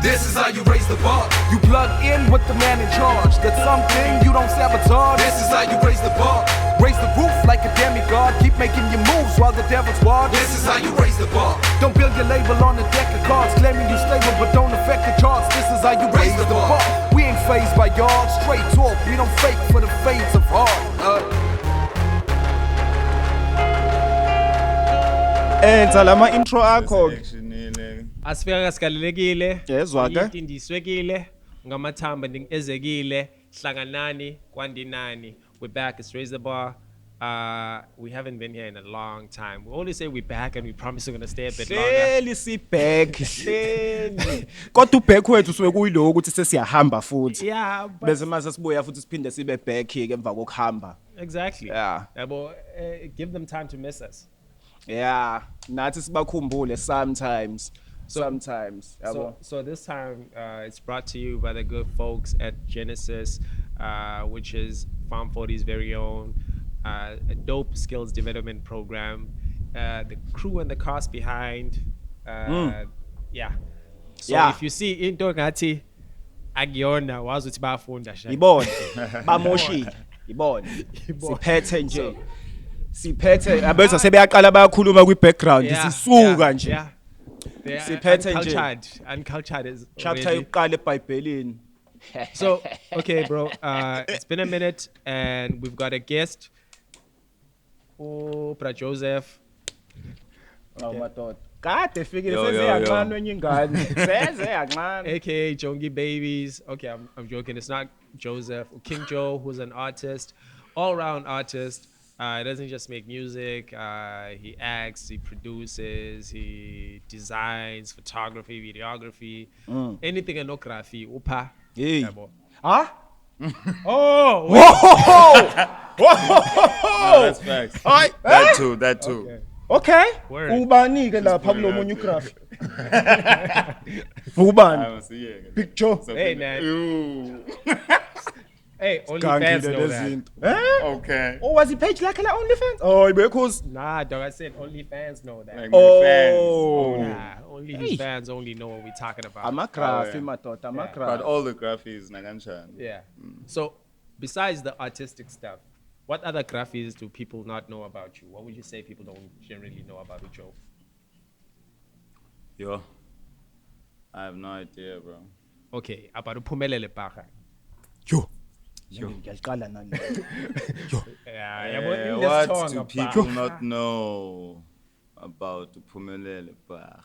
This is how you raise the bar. You plug in with the man in charge. That's something you don't sabotage. This is how you raise the bar. Raise the roof like a demigod. Keep making your moves while the devil's watch. This is how you raise the bar. Don't build your label on a deck of cards, claiming you stable but don't affect the charts. This is how you raise the bar. We ain't phased by y'all. Straight talk, we don't fake for the fades of heart. Lama intro akho. Asifika kasikalelekile. Yezwa ke? Indiswekile ngamathamba ezekile hlanganani kwandinani. We're back. It's Raise the Bar. We haven't been here in a long time. We only say we're back and we promise we're going to stay a bit longer. Hleli si back. Hleli. Kodwa uback wethu suke kuyilo ukuthi sesiyahamba futhi. Yeah, Bese mase sibuya futhi siphinde sibe back ke emva kokuhamba. exactly. Yeah. But give them time to miss us. Yeah, nathi sibakhumbule sometimes. So this time it's brought to you by the good folks at Genesis, which is Farm 40's very own, a dope skills development program. The crew and the cast behind, yeah. So Yeah. if you see into ngathi Agiona wazuthi bafunda sha. Ibone. Bamoshile. Ibone. Siphethe nje. Siphethe abezwa sebeyaqala bayakhuluma kwi background sisuka nje. Yeah. They're Siphethe nje. Uncultured is Chapter already. yokuqala eBhayibhelini. So, okay, bro. It's been a minute, and we've got a guest. Oh, Bra Joseph. Madoda. Kade fikile seziyancane enye ingane. Seziyancane. AKA Jongi Babies. Okay, I'm joking. It's not Joseph. King Joe, who's an artist, all-round artist. He doesn't just make music. He acts, he produces, he designs, photography, videography, anything ethnography. Upa. Hey. Yabo. Huh? Oh, No, that's facts. That too. Okay. Word. Ubani ke lapha kulo munye ugraph. Ubani? Picture. hey man. Ew. Hey, OnlyFans know that. Okay. Oh, was he page like OnlyFans? Oh, because Nah, dog, I said only fans know that. Like my fans. Nah, only his fans only know what we're talking about. I'm a graph, yeah. madoda, I'm a But graph. all the graphics nakanjani. Yeah. So, besides the artistic stuff, what other graphics do people not know about you? What would you say people don't generally know about Joe? Yo. I have no idea, bro. Okay, about Uphumelele Baka. Yo. Ngiyaqala nani. Yeah, What do people not know about Uphumelele Bach?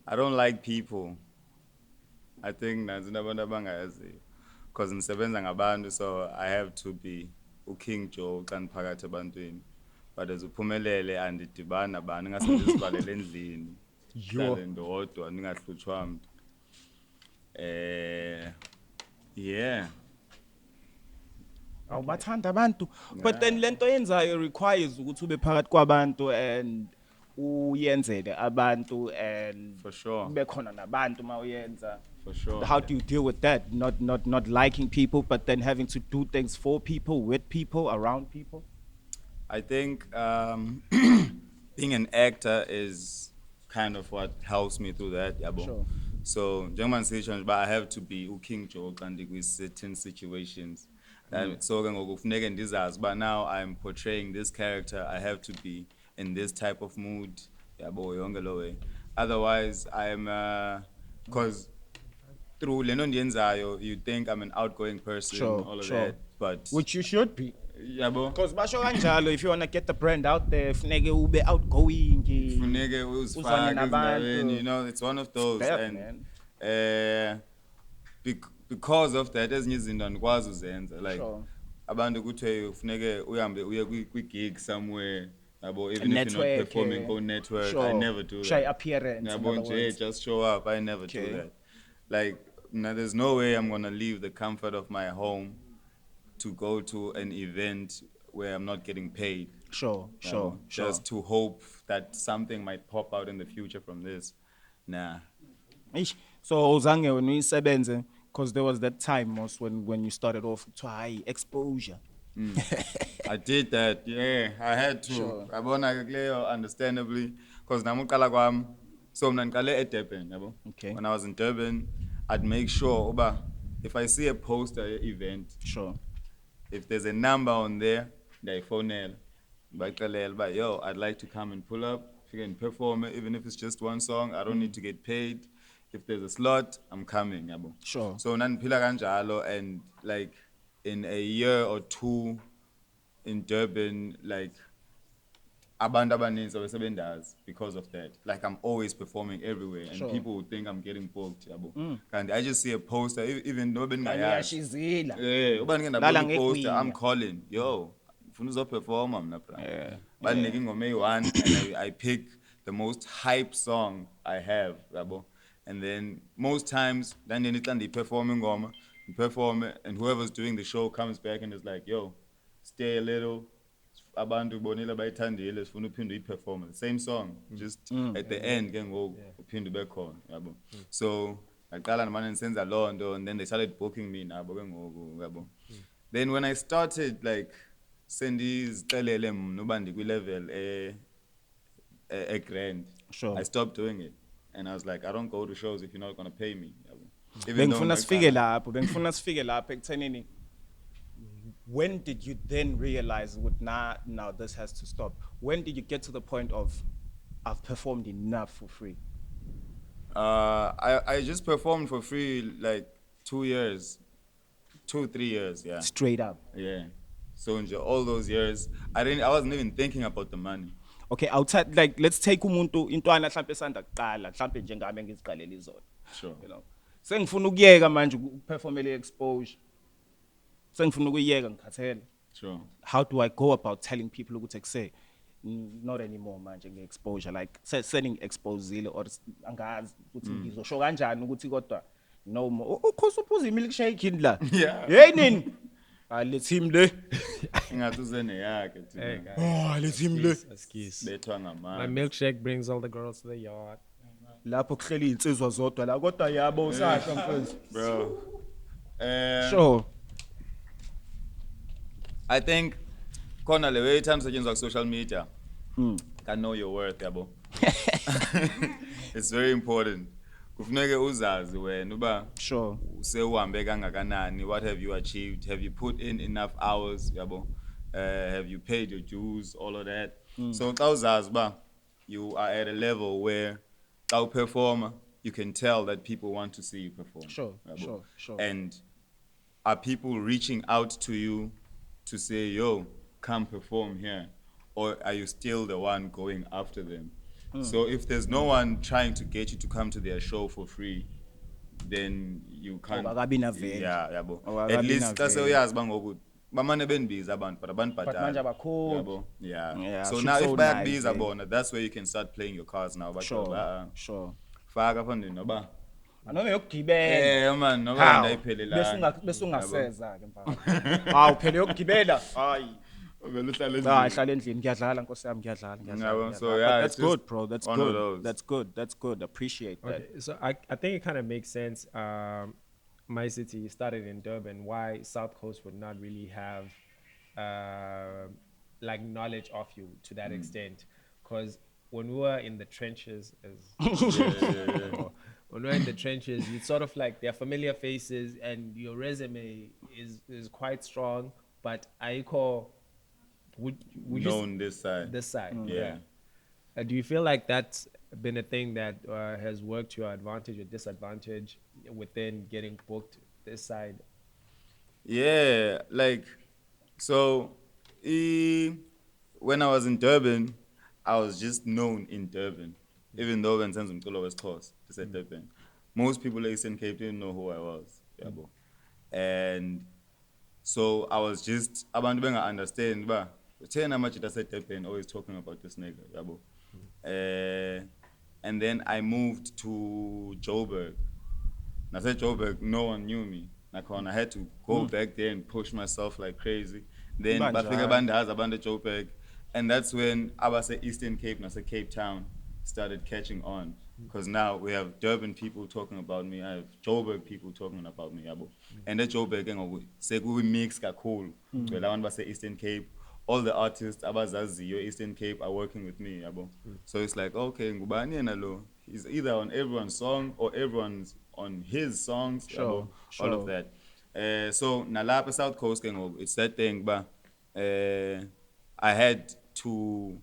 I don't like people. I think nazi nabantu abangayazi because ngisebenza ngabantu, so I have to be King Joe xa ndiphakathi ebantwini. But as Uphumelele andidibana nabani ngasebenzibhalele endlini. Hlale ndodwa ningahlutshwa mntu. Yeah. Awubathanda abantu. But then lento yenzayo requires ukuthi ube phakathi kwabantu and uyenzele abantu and For sure. kube khona nabantu mawuyenza. For sure. How do you deal with that? Not liking people, but then having to do things for people, with people, around people. I think being an actor is kind of what helps me through that. Yabo. Sure. So, njengoba ngisisho, but I have to be King Joe and with certain situations. So ngokufuneka ndizazi, but now I'm portraying this character. I have to be in this type of mood. Yabo yonke lo way. Otherwise, I'm because through lento ndiyenzayo, you think I'm an outgoing person, Sure, all of sure. that, but Which you should be. yabo. Because basho kanjalo, if you want to get the brand out there, funeke ube outgoing. Funeke uzifake nabantu. ezindaweni, you know, it's one of those. Step, And man. because of that, ezinye izinto andikwazi uzenza. Like Sure. abantu kuthiwe funeke uhambe uye kwi-gig somewhere. Yabo, even if you're Network, not performing on network, I Sure. never do Shy that. appearance. in Yabo other nje, words. just show up. I never do Okay. that. Like, now there's no way I'm gonna leave the comfort of my home to go to an event where I'm not getting paid. Sure. Just to hope that something might pop out in the future from this. Nah. Ish. So uzange when uyisebenze, because there was that time most when you started off to high exposure. I did that, yeah. I had to. Sure. Abona kuleyo understandably, because namuqala kwami So mna ngiqale eDurban, yabo. Okay. When I was in Durban, I'd make sure uba if I see a poster event, Sure. if there's a number on there, ndiyayifonela. Ndibaxelele uba, yo, I'd like to come and pull up. If you can perform it, even if it's just one song, I don't need to get paid. If there's a slot, I'm coming, yabo. Sure. So nandiphila kanjalo, and like in a year or two in Durban, like abantu abaninzi abasebendazi because of that. Like I'm always performing everywhere, and Sure. people would think I'm getting booked, yabo. And I just see a poster, even though Ngiyashizila. uba ngike Lala ndabona poster, ngegwinya. I'm calling, yo, ngifuna uzoperforma mna bra. Yeah. Bandinika ingoma eyi-1 and I pick the most hype song I have, yabo. And then most times, ndandiyena xa ndiyiperforma ingoma, perform it, and whoever's doing the show comes back and is like, yo, stay a little. Abantu bonile bayithandile sifuna uphinde uyiperform the same song, just at the end ke ngoku uphinde ube khona, yabo. So ngaqala namanje ndisenza loo nto, and then they started booking me nabo ke ngoku, yabo. Then when I started like sendizixelele mna uba ndikwi-level grand, Sure. I stopped doing it, and I was like, I don't go to shows if you're not gonna pay me, yabo. Even though Bengifuna ngaqala- sifike lapho ekuthenini, when did you then realize now this has to stop? When did you get to the point of I've performed enough for free? I just performed for free like 2 years, 3 years, yeah. Straight up. Yeah. So in all those years, I wasn't even thinking about the money. Okay, outside, like, let's take umuntu intwana mhlambe esanda kuqala, mhlambe njengami ngiziqalela izona. Sure. You know. Sengifuna ukuyeka manje ukuperformela exposure. Sengifuna ukuyeka ngikhathele. Sure. How do I go about telling people ukuthi say not anymore manje nge-exposure, like sending exposile or angazi ukuthi ngizosho kanjani ukuthi kodwa no more ukhosa uphuza imilkshake la. Yeah. Hey nini? Let's him le. Ingathi uzene yakhe thina. Oh, let's him le. Excuse. Bethwa My ngamanzi. milkshake brings all the girls to the yard. Lapho kuhleli insizwa zodwa la kodwa yabo usasho mfowethu. Bro. Sure. I think khona le way ithanda usetshenziswa ku-social media, can know your worth, yabo. It's very important. Kufuneke uzazi wena uba Sure. sewuhambe kangakanani, what have you achieved, have you put in enough hours, yabo. Have you paid your dues, all of that. So xa uzazi uba you are at a level where xa uperforma, you can tell that people want to see you perform. Sure, yabo. sure. And are people reaching out to you to say, yo, come perform here? Or are you still the one going after them? So if there's no one trying to get you to come to their show for free, then you can't. Awakabi na vele. Yeah, yabo. Awakabi At least na xa vele. sewuyazi uba ngoku bamane bendibiza abantu, but abantu But bhadala. manje abakhulu. Yabo. Yeah. Yeah, So should now if so bayakubiza nice, bona, that's where you can start playing your cards now. But Sure. faka phone noba. Anome yokugibela. Man, noba How? ndayiphelelanga. Bese ungaseza ke mfana. Hawu phela yokugibela. Hayi. Vele uhlale Hayi endlini. hlala endlini ngiyadlala Nkosi yami ngiyadlala. Yabo, so But yeah, that's it's just good, bro. That's one of good. those. That's good. Appreciate that. Okay, so I think it kind of makes sense. My city started in Durban. Why South Coast would not really have like knowledge of you to that extent? Because when we were in the trenches, when we were in the trenches, it's sort of like they're familiar faces, and your resume is quite strong. But I call would you Known this side. this side? Yeah. Do you feel like that's been a thing that has worked to your advantage or disadvantage within getting booked this side? Yeah, like, so when I was in Durban, I was just known in Durban. Even though when Senzo Mtulo was Xhosa, they said Durban. Most people in Eastern Cape didn't know who I was. Yabo. And so I was just, abantu benga understand, ba, tell how much it said Durban, always talking about this nigga, yabo. And then I moved to Joburg. And I said Joburg, no one knew me. Like, I had to go back there and push myself like crazy. Then bafika bandazi abantu Joburg, and that's when I say Eastern Cape and I say Cape Town started catching on, because now we have Durban people talking about me, I have Joburg people talking about me, yabo. And that Joburg ngoku sekuyi mix kakhulu. Well, abantu base Eastern Cape all the artists abazaziyo Eastern Cape are working with me, yabo. So it's like, okay, ngubani yena lo? He's either on everyone's song or everyone's on his songs, yabo, all of that. So nalapha South Coast it's that thing, but I had to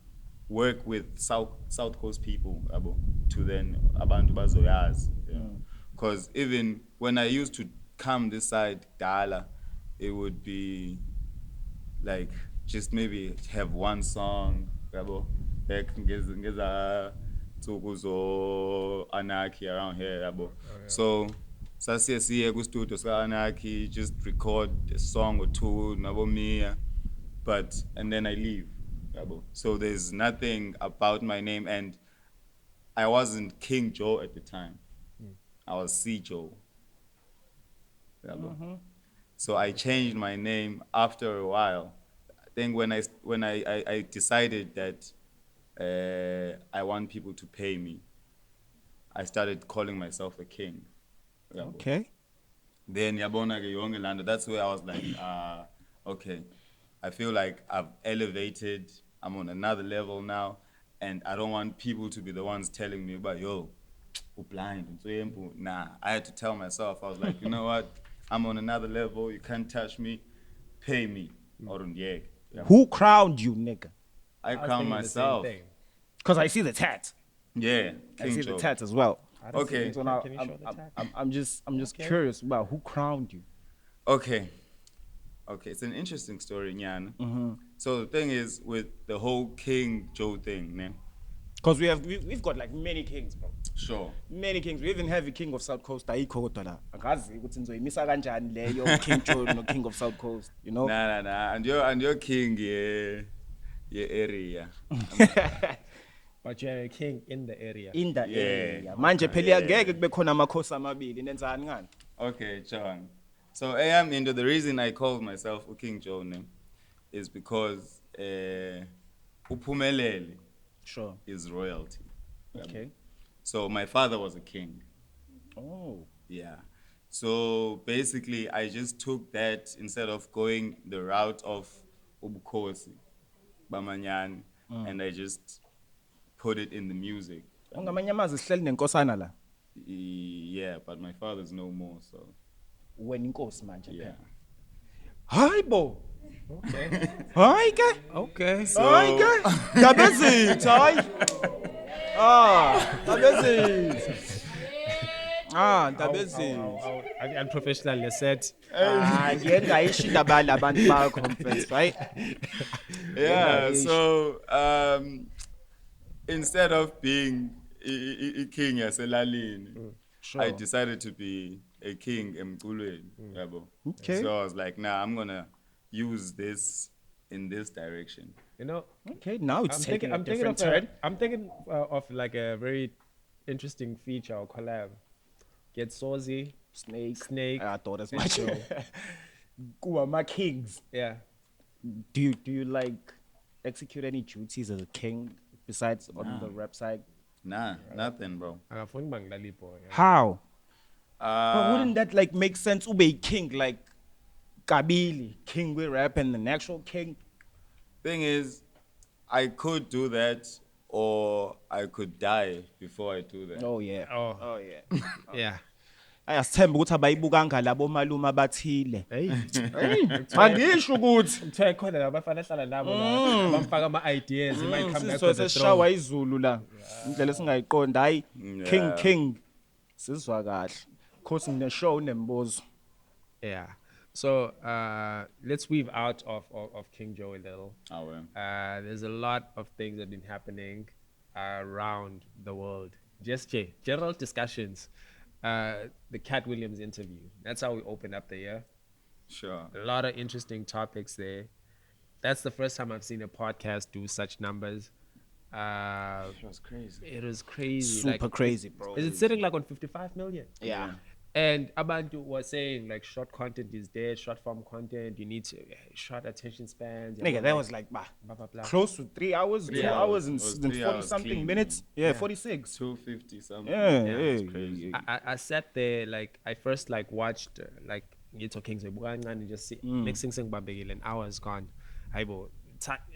work with South Coast people, yabo, to then abantu bazoyazi, because even when I used to come this side Dala, it would be like just maybe have one song, yabo, like ngeza tsukuzo Anarchy around here, yabo. So sasiye ku studio sa Anarchy, just record a song or two, nabo Mia, and then I leave, yabo. So there's nothing about my name, and I wasn't King Joe at the time. I was C Joe. Yabo. So I changed my name after a while. I think when I decided that I want people to pay me, I started calling myself a king. Yabo. Okay. Then yabona ke yonke lando. That's where I was like, okay, I feel like I've elevated. I'm on another level now, and I don't want people to be the ones telling me about yo, blind. Nah, I had to tell myself. I was like, you know what? I'm on another level. You can't touch me. Pay me. Or yeah. Who crowned you, nigga? I was crown thinking the same myself. thing. Because I see the tat. Yeah, I King see Joe. the tat as well. I don't Okay. see So the now tat. Can you show the tat? I'm just curious about who crowned you. Okay, it's an interesting story, Nyan. So the thing is with the whole King Joe thing, man. Because we've got like many kings, bro. Sure. Many kings. We even have a king of South Coast. Ayikho kodwa la. Akazi ukuthi nizoyimisa kanjani leyo King Joe no king of South Coast, you know? Nah. And your king, yeah, area. But you're a king in the area. In the Yeah. area. Manje phela ngeke kube khona amakhosi amabili nenzani ngani? Okay, John. So I am into the reason I call myself King Joe is because uphumelele Sure. is royalty. Okay. So my father was a king. Oh. Yeah. So basically, I just took that instead of going the route of Ubukhosi, Bamanyani, and I just put it in the music. Ungamanye amazwi sihleli nenkosana la. Yeah, but my father's no more, so Wena inkosi manje yeah. phela. Hayibo. Okay. Hayi ke. Okay. Hayi ke. Dabezitha hayi. Dabezitha. Dabezitha. Unprofessional, you said. Ngeke ngayishinda bala abantu ba conference, right? Yeah, so instead of being a king yaselalini, I decided to be a king emculweni, yabo. Okay. So I was like, nah, I'm gonna use this in this direction. You know, Okay, now it's taking a I'm thinking different of turn. I'm thinking of like a very interesting feature or collab. Get Sozi, Snake. I thought as and much. Joe. Kuama kings. Yeah. Do you like execute any duties as a king besides on the rap side? Nah, nothing, bro. Akafuni bangilalipo. How? But wouldn't that like make sense? Ube a king like Kabili, king with rap and an actual king. Thing is, I could do that, or I could die before I do that. Oh yeah. Oh. yeah. Yeah. Ayasithemba ukuthi abayibukanga labo malume abathile. Hey. Angisho ukuthi Ngithe khona labafana hlala nabo la bamfaka ama ideas they might come back sizwe to the seshawa throne. izulu la. Indlela singayiqonda hayi king sizwa kahle. Khosi ngine show nembozo. Yeah. So let's weave out of King Joe a little. Ah, well. There's a lot of things that have been happening around the world. Just general discussions. The Cat Williams interview. That's how we open up the year. Sure. A lot of interesting topics there. That's the first time I've seen a podcast do such numbers. It was crazy. It was crazy. Super crazy, bro. Is it sitting like on 55 million? Yeah. And Abantu was saying like short content is dead, short form content, you need to short attention spans. Nigga, that was like blah, blah, blah. close to 3 hours, 2 hours and It was 40 3 hours something clean. minutes. Yeah, 46. 250 something. Yeah, it's crazy. I sat there, like, I first like watched, like, Ngitho Kings and just see, next thing, an hour is gone. Aibo,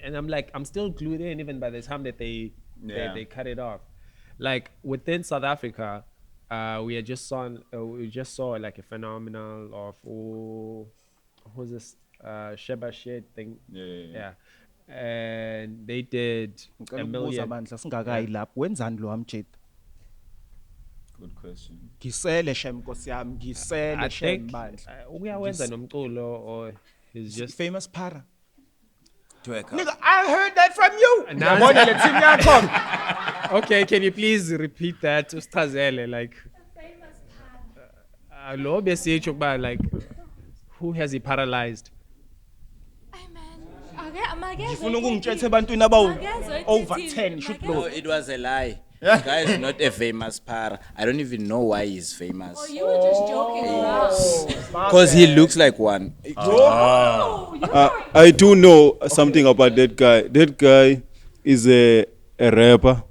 and I'm like, I'm still glued in even by the time that they cut it off. Like within South Africa, we just saw like a phenomenal of who's this Sheba Shit thing. Yeah. And they did Ngicela a ukubuza million. bandla singakayi lapho wenzani lo amjed Good question. ngisele shem nkosi yami I ngisele shem think bandla uyawenza nomculo or he's just famous para Tweka. nigga I heard that from you Now- yabona le team yakho Okay, can you please repeat that? Ustazele, like, lo besitsho ukuba like, who has he paralyzed? ngifuna ukungitshetha ebantwini abawu over 10 shoot No, blow it was a lie. The guy is not a famous par. I don't even know why he's famous. Oh, you were just joking around. Because he looks like one. I do know something about that guy. That guy is a rapper.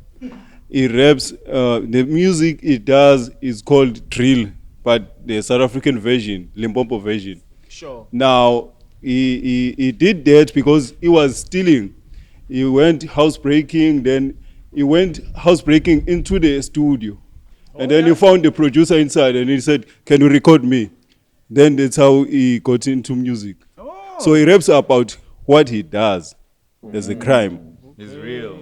He raps. The music he does is called drill, but the South African version, Limpopo version. sure Now he did that because he was stealing. He went housebreaking, then he went housebreaking into the studio, and then he found the producer inside, and he said, "Can you record me?" Then that's how he got into music. So he raps about what he does as a crime. It's real.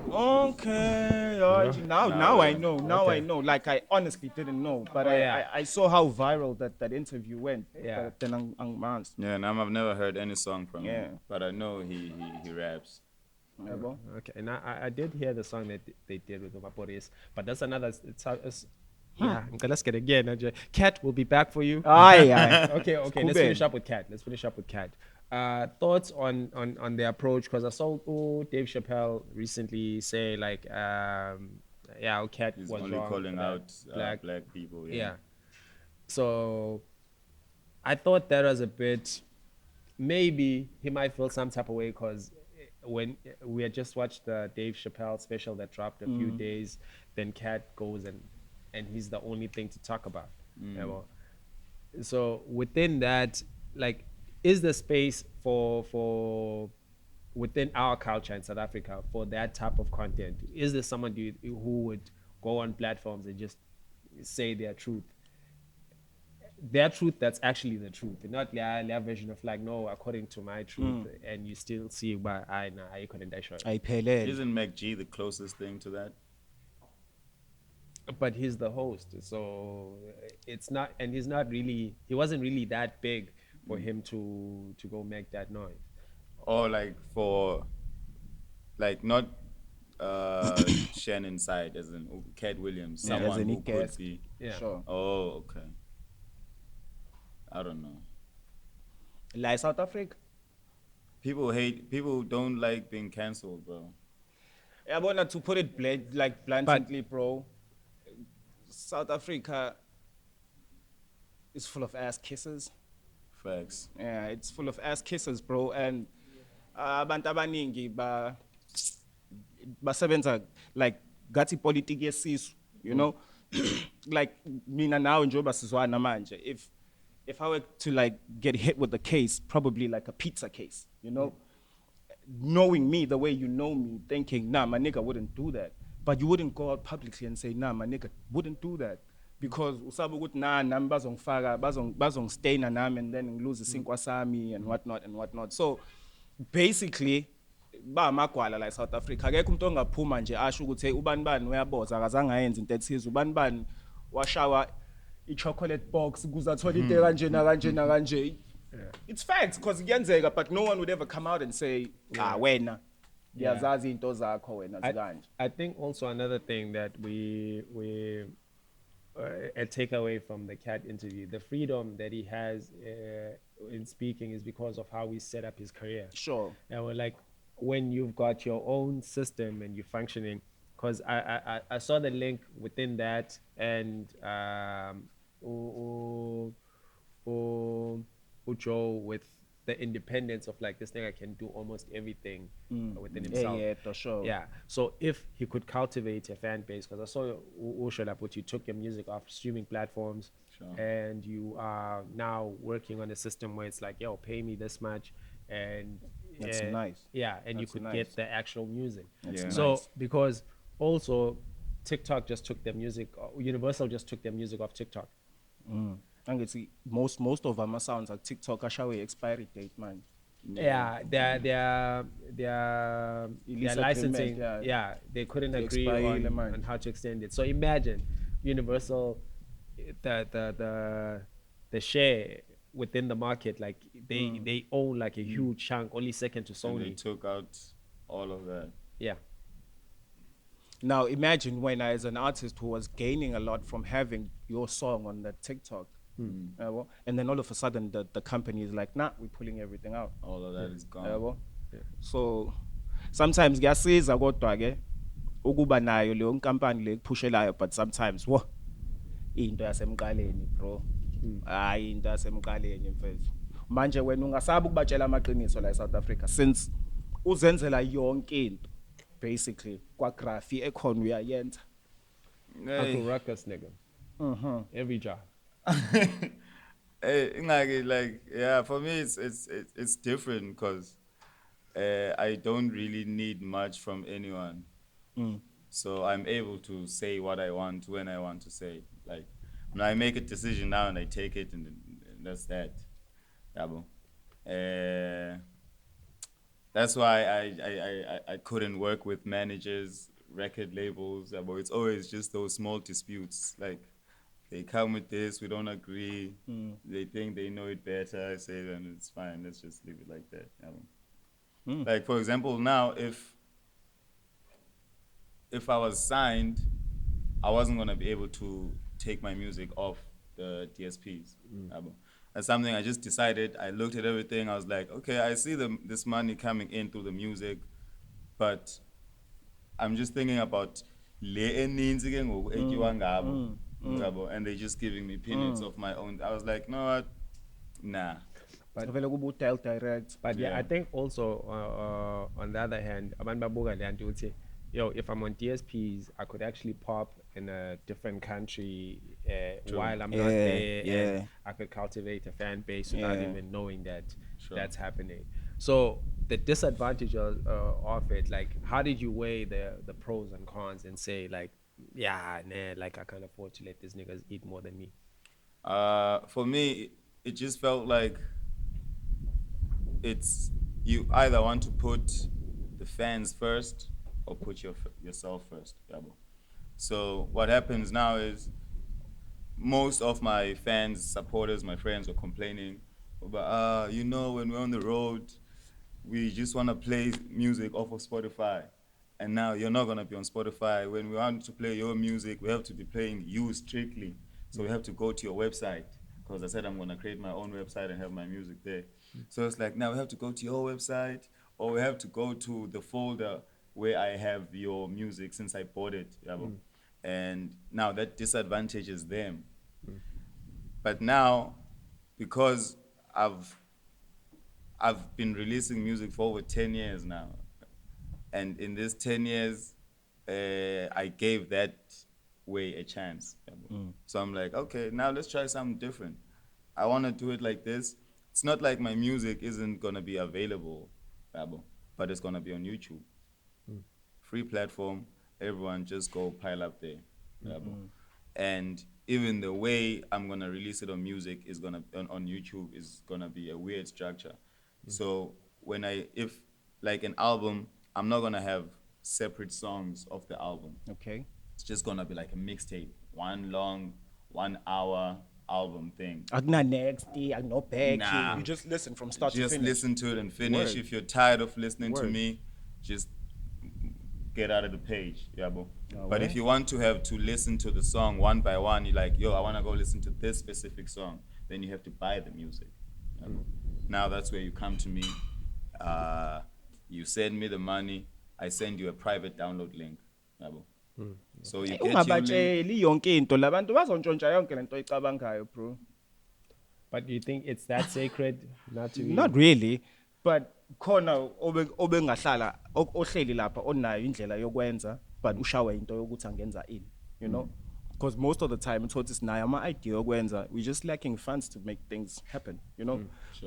okay alright. now I know I know like I honestly didn't know but I saw how viral that interview went Yeah. but then I'm Yeah, and I've never heard any song from Yeah. him, but I know he raps. yabo Okay, and I did hear the song that they did with Umaporis, but that's another. Yeah, okay, let's get again. Kat will be back for you. aye Okay. Let's Kubeni. finish up with Kat. Thoughts on the approach? Because I saw Dave Chappelle recently say like, Kat He's was only wrong calling for that. out black people. Yeah. So I thought that was a bit. Maybe he might feel some type of way because when we had just watched the Dave Chappelle special that dropped a few days, then Kat goes and he's the only thing to talk about. Yeah, well, so within that, like, is the space for within our culture in South Africa for that type of content? Is there someone who would go on platforms and just say their truth that's actually the truth, not their version of like, no, according to my truth, and you still see by I couldn't die sure. ayiphelele Isn't MacG the closest thing to that? But he's the host, so it's not, and he wasn't really that big for him to go make that noise. Or like not Shannon side, as in Cat Williams, Yeah, as someone in who he could guessed. be. Yeah. sure Oh, okay. I don't know. like South Africa People don't like being cancelled, bro. yabona to put it bluntly bro South Africa is full of ass kisses. Facts. Yeah, it's full of ass kisses, bro. And abantu abaningi basebenza like gathi politics yesisu, you know? Like mina nawe njengoba sizwana manje, if I were to like get hit with a case, probably like a pizza case, you know? Knowing me the way you know me, thinking, nah, my nigga wouldn't do that. But you wouldn't go out publicly and say, nah, my nigga wouldn't do that. Because usabe ukuthi nah nami bazongifaka bazongstaina nami and then ngilose isinkwa sami and whatnot. So basically ba amagwala la South Africa akekho umuntu ongaphuma nje asho ukuthi hey ubani uyaboza akazange ayenze into ethize ubani washawa i-chocolate box ukuze athole into kanje. It's facts because kuyenzeka but no one would ever come out and say wena ngiyazazi into zakho wena zikanje. I think also another thing that we a takeaway from the Cat interview, the freedom that he has in speaking is because of how he set up his career. Sure. And we're like, when you've got your own system and you're functioning, because I saw the link within that and Joe with the independence of like this nigga can do almost everything within himself. Yeah, for sure. Yeah. So if he could cultivate a fan base, because I saw Usholaput, you took your music off streaming platforms, and you are now working on a system where it's like, yo, pay me this much, and That's nice. Yeah, and you That's could nice. get the actual music. Yeah. So nice. because also TikTok just took their music, Universal just took their music off TikTok. Angithi most of our sounds are TikTok ashawe expiry date man. Yeah, their Release licensing. agreement, Yeah, they couldn't They agree expire, man. on how to extend it. So imagine Universal, the share within the market, like they own like a huge chunk, only second to And they Sony. took out all of that. Yeah. Now imagine when I, as an artist who was gaining a lot from having your song on that TikTok, and then all of a sudden the company is like, nah, we're pulling everything out. All of that is gone. Yabo? So sometimes kuyasiza kodwa ke ukuba nayo leyo nkampani le kuphushelayo, but sometimes wo into yasemqaleni bro, hayi into yasemqaleni mfethu. Manje wena ungasabi ukubatshela amaqiniso la eSouth Africa since uzenzela yonke into basically kwa graph ekhona uyayenza. Uncle Ruckus, nigga. Every job. Hey, like yeah, for me it's different because I don't really need much from anyone. So I'm able to say what I want when I want to say. Like when I make a decision now and I take it and that's that. Yabo. That's why I couldn't work with managers, record labels. Yabo. It's always just those small disputes. Like they come with this, we don't agree. They think they know it better. I say, then it's fine. Let's just leave it like that. Yabo. Like for example, now if I was signed, I wasn't gonna be able to take my music off the DSPs. That's something I just decided. I looked at everything. I was like, okay, I see this money coming in through the music, but I'm just thinking about le eninzi ke ngoku etyiwa ngabo, ngabo, and they're just giving me peanuts of my own. I was like, no, what? Nah. Vele kuba udial direct. But yeah, I think also on the other hand, abantu babuka le nto uthi, yo, if I'm on DSPs, I could actually pop in a different country while I'm not there, and I could cultivate a fan base without even knowing that that's happening. So the disadvantage of it, like, how did you weigh the pros and cons and say, like, yeah, nah, like I can't afford to let these niggas eat more than me? For me, it just felt like it's you either want to put the fans first or put yourself first. Yabo. So what happens now is most of my fans, supporters, my friends were complaining about, you know, when we're on the road, we just want to play music off of Spotify. And now you're not going to be on Spotify. When we want to play your music, we have to be playing you strictly. So we have to go to your website. Because I said I'm going to create my own website and have my music there. So it's like, now we have to go to your website, or we have to go to the folder where I have your music since I bought it. And now that disadvantages them. But now, because I've been releasing music for over 10 years now, and in this 10 years, I gave that way a chance. So I'm like, okay, now let's try something different. I want to do it like this. It's not like my music isn't going to be available, but it's going to be on YouTube. Free platform, everyone just go pile up there. And even the way I'm going to release it on music is going to, on YouTube, is going to be a weird structure. So if like an album, I'm not going to have separate songs of the album. Okay. It's just going to be like a mixtape, one long, 1 hour album thing. Agna next, no back. Nah. You just listen from start to Just finish. listen to it and finish. Word. If you're tired of listening to Word. me, just get out of the page. But ouais. if you want to have to listen to the song one by one, you're like, yo, I want to go listen to this specific song, then you have to buy the music. Now that's where you come to me. You send me the money. I send you a private download link. So you get your link. Ungabatsheli yonke into labantu bazontshontsha yonke lento oyicabangayo bro. But do you think it's that sacred not to be? Not really, but khona obengahlala ohleli lapha onayo indlela yokwenza but ushawe into yokuthi angenza ini, you know. because most of the time uthotha sinayo ama-idea okwenza we just lacking funds to make things happen, you know.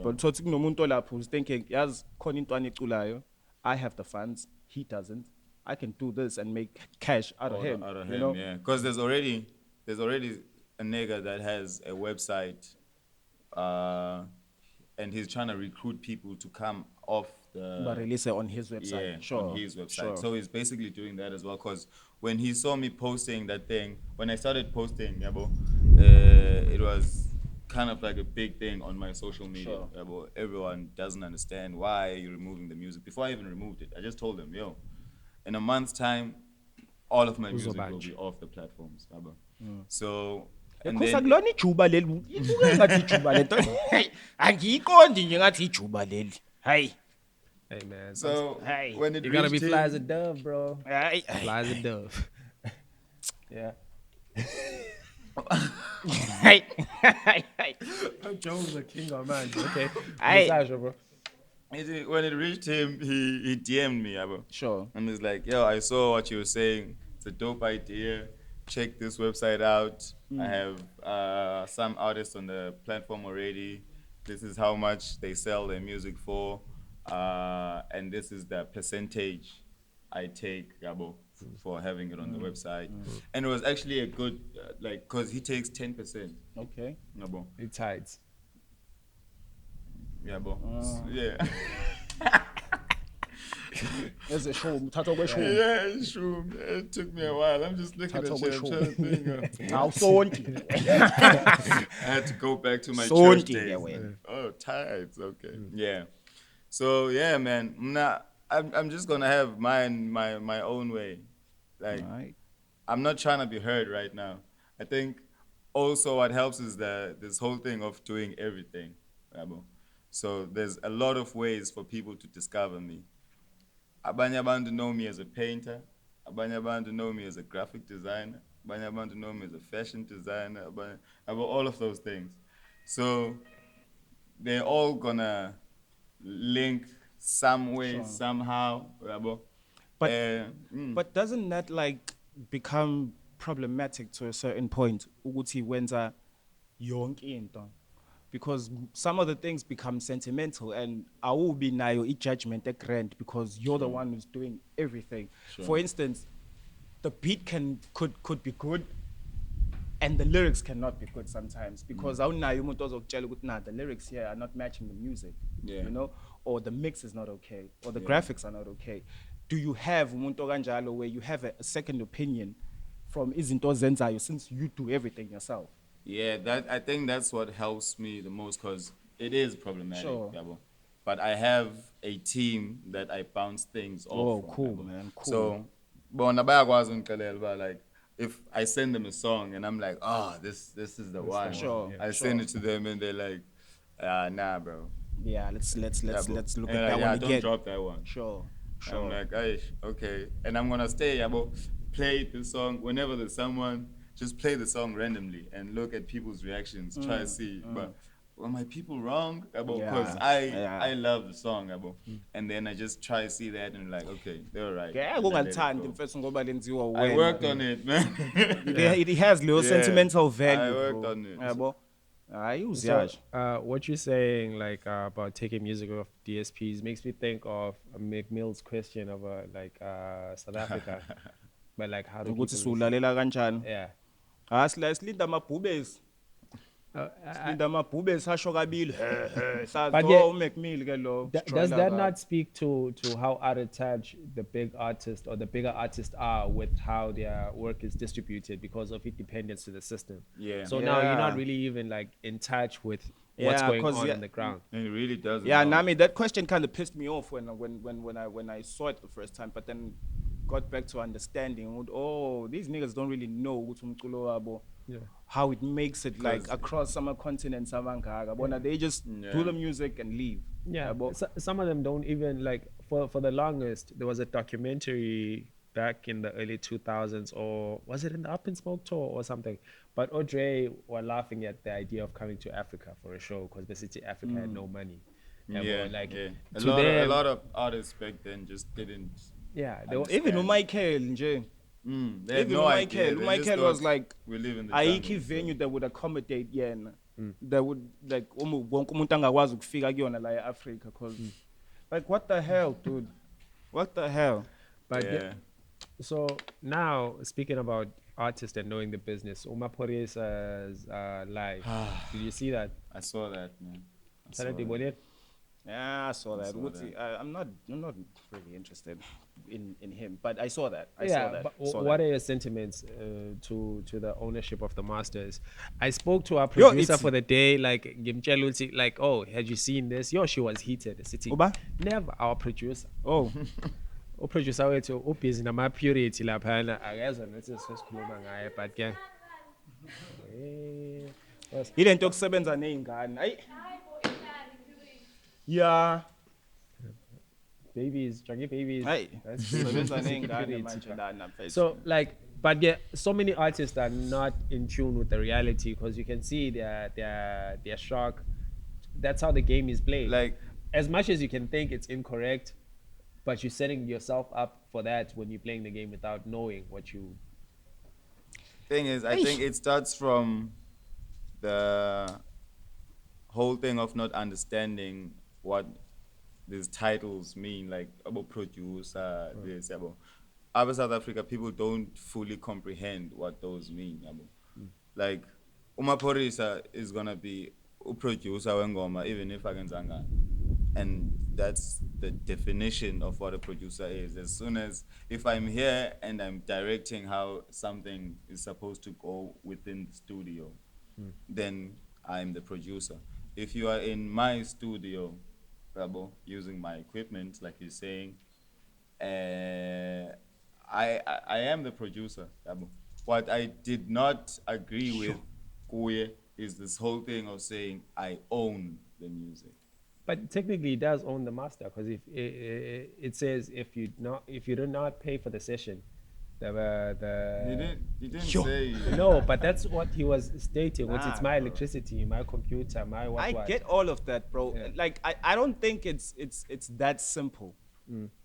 But uthotha kunomuntu olapho who's thinking yazi khona intwana eculayo, I have the funds, he doesn't, I can do this and make cash out of him, you know. Yeah, because there's already a nigga that has a website, and he's trying to recruit people to come off the. But release it on his website. Yeah, Sure. on his website. Sure. So he's basically doing that as well. Because when he saw me posting that thing, when I started posting, yabo, it was kind of like a big thing on my social media. Sure. Yabo. Everyone doesn't understand why you're removing the music. Before I even removed it, I just told them, yo, in a month's time, all of my music will be off the platforms. Yabo. So. And then, Akulona ijuba leli ibuke ngathi ijuba lento angiyiqondi nje ngathi ijuba leli hayi Hey man, so Hey, when it you gotta be reached fly him- as a dove, bro. hayi Fly as a dove. Yeah. hayi Joe's a king of man. Okay. Hey. Massage, bro. when it reached him, he DM'd me, yabo. Sure. And he's like, yo, I saw what you were saying. It's a dope idea. Check this website out. I have some artists on the platform already. This is how much they sell their music for. And this is the percentage I take, Gabo, for having it on the website. And it was actually a good, because he takes 10%. Okay. Gabo. It tides. Yeah, bro. Yeah. There's a show uthatha kweshow Yeah, it's true. It took me a while. I'm just looking at That'll you. be I'm true. trying to think. awusonti I had to go back to my church Sonti days. ke wena. Oh, tides. Okay. Yeah. So yeah, man. I'm just gonna have my own way. Like Alright. I'm not trying to be heard right now. I think also what helps is this whole thing of doing everything. Yabo. So there's a lot of ways for people to discover me. Abanye abantu know me as a painter. Abanye abantu know me as a graphic designer. Abanye abantu know me as a fashion designer. About all of those things. So they're all gonna link some way, somehow. Yabo. But mm. but doesn't that like become problematic to a certain point ukuthi wenza yonke into, because some of the things become sentimental and awubi nayo i-judgment grand because you're the one who's doing everything. For instance, the beat could be good and the lyrics cannot be good sometimes because awunayo umuntu ozokutshela ukuthi nah, the lyrics here are not matching the music, you know, or the mix is not okay, or the graphics are not okay. Do you have umuntu kanjalo where you have a second opinion from izinto ozenzayo since you do everything yourself? Yeah, I think that's what helps me the most because it is problematic, Sure. yabo. But I have a team that I bounce things off. Oh, from, cool, yabo. man, cool. So, bona bayakwazi ungixelela uba, like, if I send them a song and I'm like, oh, this is the one. Sure, I send it to them and they're like, nah, bro. Yeah, let's Yeah, bro. look And at like, that yeah, one don't again. drop that one. Sure. I'm like, "Aish, okay. And I'm gonna stay, yabo, play the song whenever there's someone, just play the song randomly and look at people's reactions, try to see. But were my people wrong? Because I love the song, yabo. And then I just try to see that and like, okay, they're right. Yeah, And then let it kungalithandi go. mfethu ngoba lenziwa I wena. worked on it, man. It has little Yeah. sentimental value. I worked bro. on it. Yabo. Hayi So, uziyazi. what you're saying, like about taking music off DSPs, makes me think of McMill's question of South Africa, but like how do Ukuthi people siwulalela kanjani? yeah. Silinda amabhubesi. Silinda amabhubesi asho kabili. But Sazo yeah, uMcMill ke lo. Does that not speak to how out of touch the big artist or the bigger artists are with how their work is distributed because of its dependence to the system? Yeah. So now you're not Yeah. really even like in touch with what's Yeah, going 'cause on yeah- on the ground. And it really doesn't. Yeah, know. Nami, that question kind of pissed me off when I saw it the first time, but then got back to understanding. Oh, these niggas don't really know ukuthi umculo wabo, how it makes it like across some continents. They just do the music and leave. Yeah, Yabo. some of them don't even like for the longest. There was a documentary back in the early 2000s, or was it in the Up in Smoke tour or something? But Audrey were laughing at the idea of coming to Africa for a show because basically Africa had no money. Yeah, like yeah. A to lot them, of artists back then just didn't. yeah, they were, Even Michael nje. They had Even no idea. They just Michael was thought like, we live in the ayikho jungle, so- venue that would accommodate yena. That would like wonke umuntu angakwazi ukufika kuyona la eAfrica cause like what the hell, dude? What the hell? But Yeah. so now speaking about artists and knowing the business, Umaporisa's live. Did you see that? I saw that, man. I saw Saturday that. morning? Yeah, I saw that. saw Ukuthi, I'm not really interested in him, but I saw that. I Yeah, saw that. but Saw what that. are your sentiments to the ownership of the masters? I spoke to our Yo, producer it's- for the day, like ngimtshela ukuthi, like, oh, had you seen this? Yo, she was heated. Sitting. Uba? Never our producer. Oh, Uproducer wethu ubusy nama purity laphana akeza nathi sesikhuluma ngaye but ke ilento yokusebenza nezingane. Ayi. Yeah. babies, druggy babies. Hey, That's sebenza purity. nezingane manje lana mfethu. So like, but yeah, so many artists are not in tune with the reality because you can see their shock. That's how the game is played. Like, As much as you can think it's incorrect, but you're setting yourself up for that when you're playing the game without knowing what you. thing is, I think it starts from the whole thing of not understanding what these titles mean, like about producer, this, about. Other South Africa people don't fully comprehend what those mean. Like, Umaporisa is gonna be a producer wengoma, even if I can zanga. And that's the definition of what a producer is. As soon as, if I'm here and I'm directing how something is supposed to go within the studio, then I'm the producer. If you are in my studio, Rabo, using my equipment, like you're saying, I am the producer. Rabo. What I did not agree with Kuye is this whole thing of saying I own the music. But technically, it does own the master because if it says if you do not pay for the session, You didn't say. no, but that's what he was stating. Which it's Nah, my bro. electricity, my computer, my what. I what. get all of that, bro. Yeah. Like I don't think it's that simple.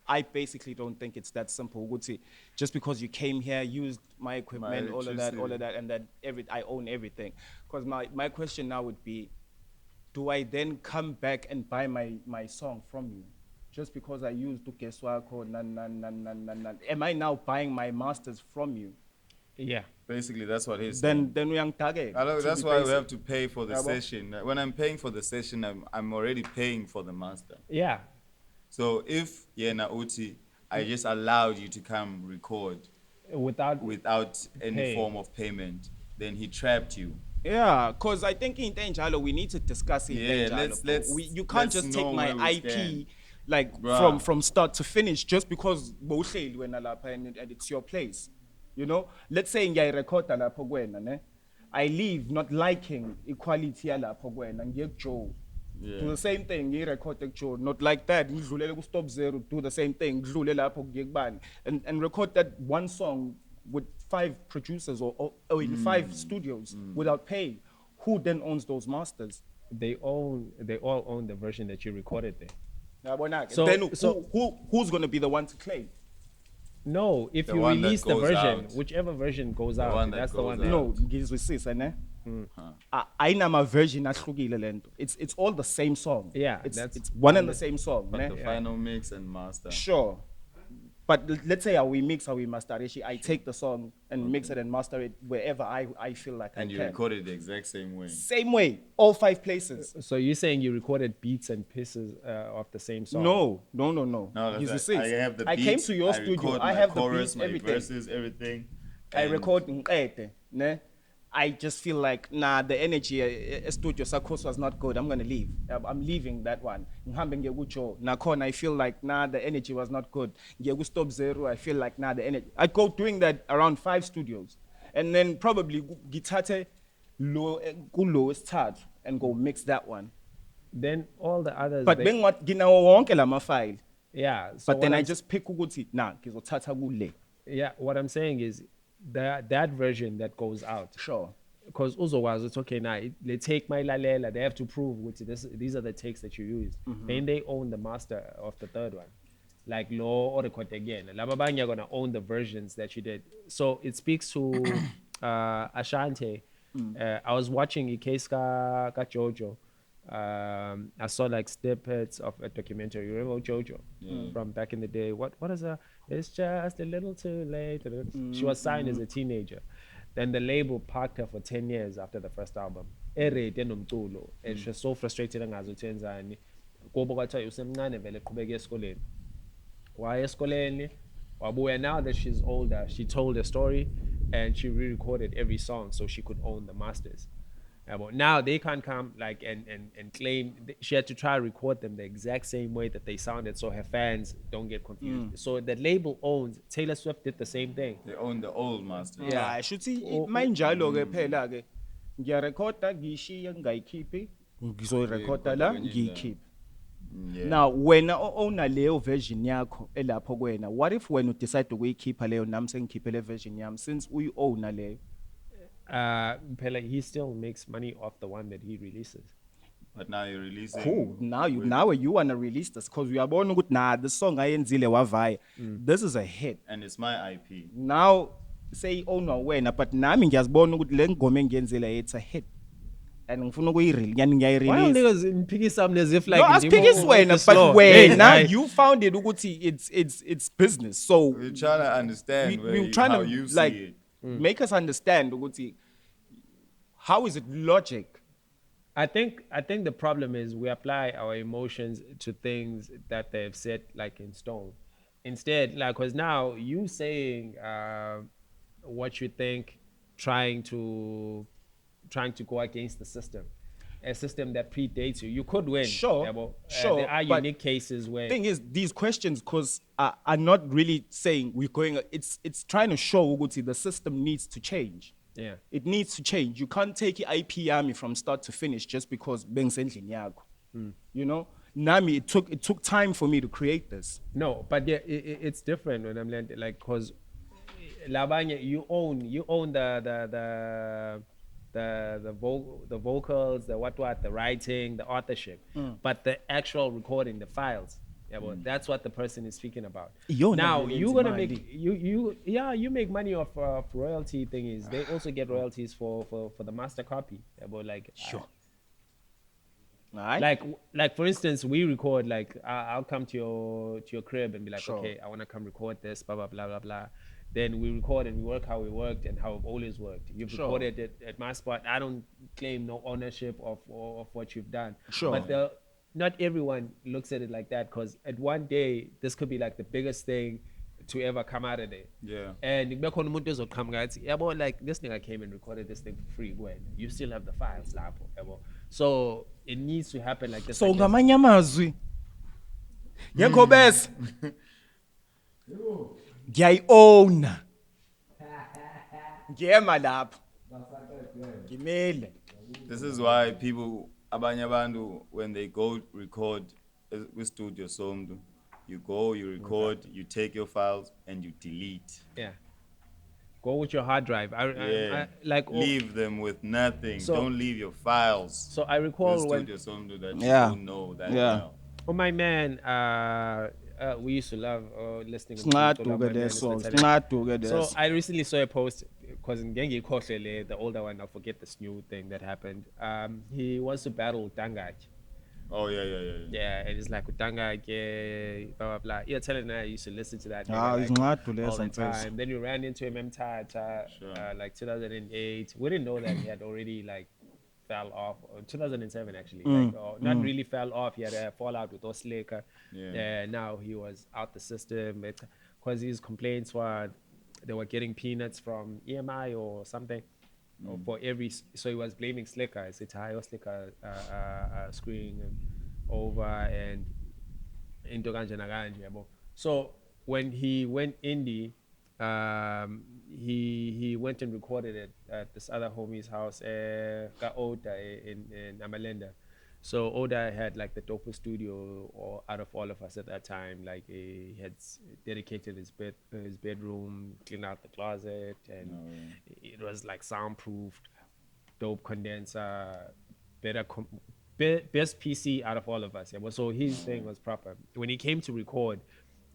I basically don't think it's that simple. Ukuthi, just because you came here, used my equipment, all of that, and that I own everything. Because my question now would be, do I then come back and buy my song from you? Just because I used Ukeswako, am I now buying my masters from you? Yeah. Basically, that's what he's saying. Then we are target. That's why we have to pay for the session. When I'm paying for the session, I'm already paying for the master. Yeah. So if Yena Uti, I just allowed you to come record without any Pay. form of payment, then he trapped you. Yeah, because I think in Tenjalo we need to discuss it. Yeah, You can't let's just take know my where we IP stand. like Bruh. from start to finish just because bohleli wena lapha and it's your place. You know, let's say ngiyayirecorda lapho kwena ne. I leave not liking equality yalapho kwena ngiye kuJoe. Do the same thing, ngiyirecord kuJoe, not like that. Ngidlulele ku Stop Zero, do the same thing, ngidlule lapho kuye kubani and record that one song with 5 producers or in 5 studios without paying. Who then owns those masters? They all own the version that you recorded there. So, then who's going to be the one to claim? No, if The you one that release the goes version, out. whichever version goes out, one that that's the goes one. out. That, No, ngizwisisa ne. Ayinama version ahlukile lento. It's all the same song. Yeah, it's one and the same song, But ne? the final mix and master. Sure. But let's say how we mix, how we master it. I take the song and mix it and master it wherever I feel like And I you can. recorded the exact same way. Same way, all 5 places. So you're saying you recorded beats and pieces of the same song? No. No, that's Ngizwisisa. right. I have the I beats, came to your I studio. record I my have chorus, the beats, my everything. verses, everything. I and record ngqede, ne? I just feel like the energy studio Sakos was not good. I'm gonna leave. I'm leaving that one. Ngihambe ngiye kuJoe. Nakhona I feel like the energy was not good. Ngiye ku Stop Zero. I feel like the energy. I go doing that around 5 studios, and then probably githathe lo kulo start and go mix that one. Then all the others. But they- bengwathi nginawo wonke lama file. yeah. So But then what I I'm- just pick ukuthi ngizothatha kule. yeah. What I'm saying is that version that goes out. Sure. Because Uzokwazi, it's okay now. They take my lalela. They have to prove which these are the takes that you used. Then they own the master of the third one. like law or record again. Lababang, you're gonna own the versions that you did. So it speaks to Ashanti. I was watching Ikeska Ka Jojo. I saw like snippets of a documentary. You remember Jojo from back in the day? What is a? It's just a little too late. She was signed as a teenager. Then the label parked her for 10 years after the first album. And she was so frustrated ngazutenzani. Kubo kwathiwa usemncane vele eqhubeka esikoleni. Why esikoleni? Wabuya, now that she's older, she told a story and she re-recorded every song so she could own the masters. But now they can't come like and claim she had to try to record them the exact same way that they sounded so her fans don't get confused. So the label owns. Taylor Swift did the same thing. They own the old master. Yeah, I should see manjalo ke phela ke. Ngiyarecorda ngishiya ngiyikhiphi, ngizoyirecorda la ngiyikhiphi. Now when owner leyo version yakho elapho kwena, what if when you decide ukuyikhipha leyo nami sengikhiphe le version yami since uyi owner leyo? Pela, he still makes money off the one that he releases. But now you're releasing. Cool. Now you wanna release this because we are born ukuthi nah, the song ayenzile wavaya. This is a hit. And it's my IP. Now say owner wena, but nami ngiyazibona ukuthi le ngoma engiyenzile it's a hit. And ngifuna ukuyirelease. Why don't niggas pick something as if like no, aspikis wena, but wena you found it ukuthi it's business. So we're trying to understand we're trying how to you see like it. make us understand ukuthi how is it logic? I think the problem is we apply our emotions to things that they've set like in stone. Instead, like, cause now you saying what you think, trying to go against the system, a system that predates you. You could win. Sure, yeah, but, sure. There are but unique cases where. Thing is, these questions, cause are not really saying we're going. It's trying to show ukuthi the system needs to change. Yeah. It needs to change. You can't take IP army from start to finish just because bengisendlini yakho. You know, Nami, it took time for me to create this. No, but yeah, it's different when I'm like, cause Labanya, you own the vocals, the what, the writing, the authorship, but the actual recording, the files. Yeah, but that's what the person is speaking about. Now you're gonna make you make money off royalty thing is they also get royalties for the master copy. Yeah, but like Sure. Like for instance, we record like I'll come to your crib and be like, Sure. okay, I want to come record this, blah blah blah blah blah. Then we record and we work how we worked and how we've always worked. You've Sure. recorded it at my spot. I don't claim no ownership of what you've done. Sure. But not everyone looks at it like that because at one day this could be like the biggest thing to ever come out of there. Yeah. And like this nigga came and recorded this thing for free. When you still have the files, lapo. So it needs to happen like this. So like this. ngamanye amazwi yekho bese ngiyayiowna ngiyema lapho ngimele. This is why people, abanye abantu, when they go record with studio somdu, you go, you record, you take your files and you delete. Yeah. Go with your hard drive. I like leave them with nothing. So- Don't leave your files. So I recall with when studio somdu that you Yeah. don't know that Yeah. well. my man, we used to love listening. to Sinqadu my ke man, leso, Mr. Talente. sinqadu ke So leso. I recently saw a post because the older one, I forget this new thing that happened. He wants to battle Dangaj. Oh yeah. Yeah, and it's like Dangaj, blah blah blah. Yeah, telling I used to listen to that. Ah, nigga, sinqadu all leso the mfethu. time. Then we ran into him like 2008. We didn't know that he had already like fell off. 2007 actually. Not really fell off. He had a fallout with Osleka. Yeah. Now he was out the system because his complaints were they were getting peanuts from EMI or something. Or for every, so he was blaming Slicker. I said, "Hi, Slicker, screwing him over and into ganja. So when he went indie, he went and recorded it at this other homie's house, Oda in Amalenda. So Oda had like the dopest studio out of all of us at that time. Like he had dedicated his bedroom, cleaned out the closet, and it was like soundproofed, dope condenser, best PC out of all of us. Yeah. So his thing was proper. When he came to record,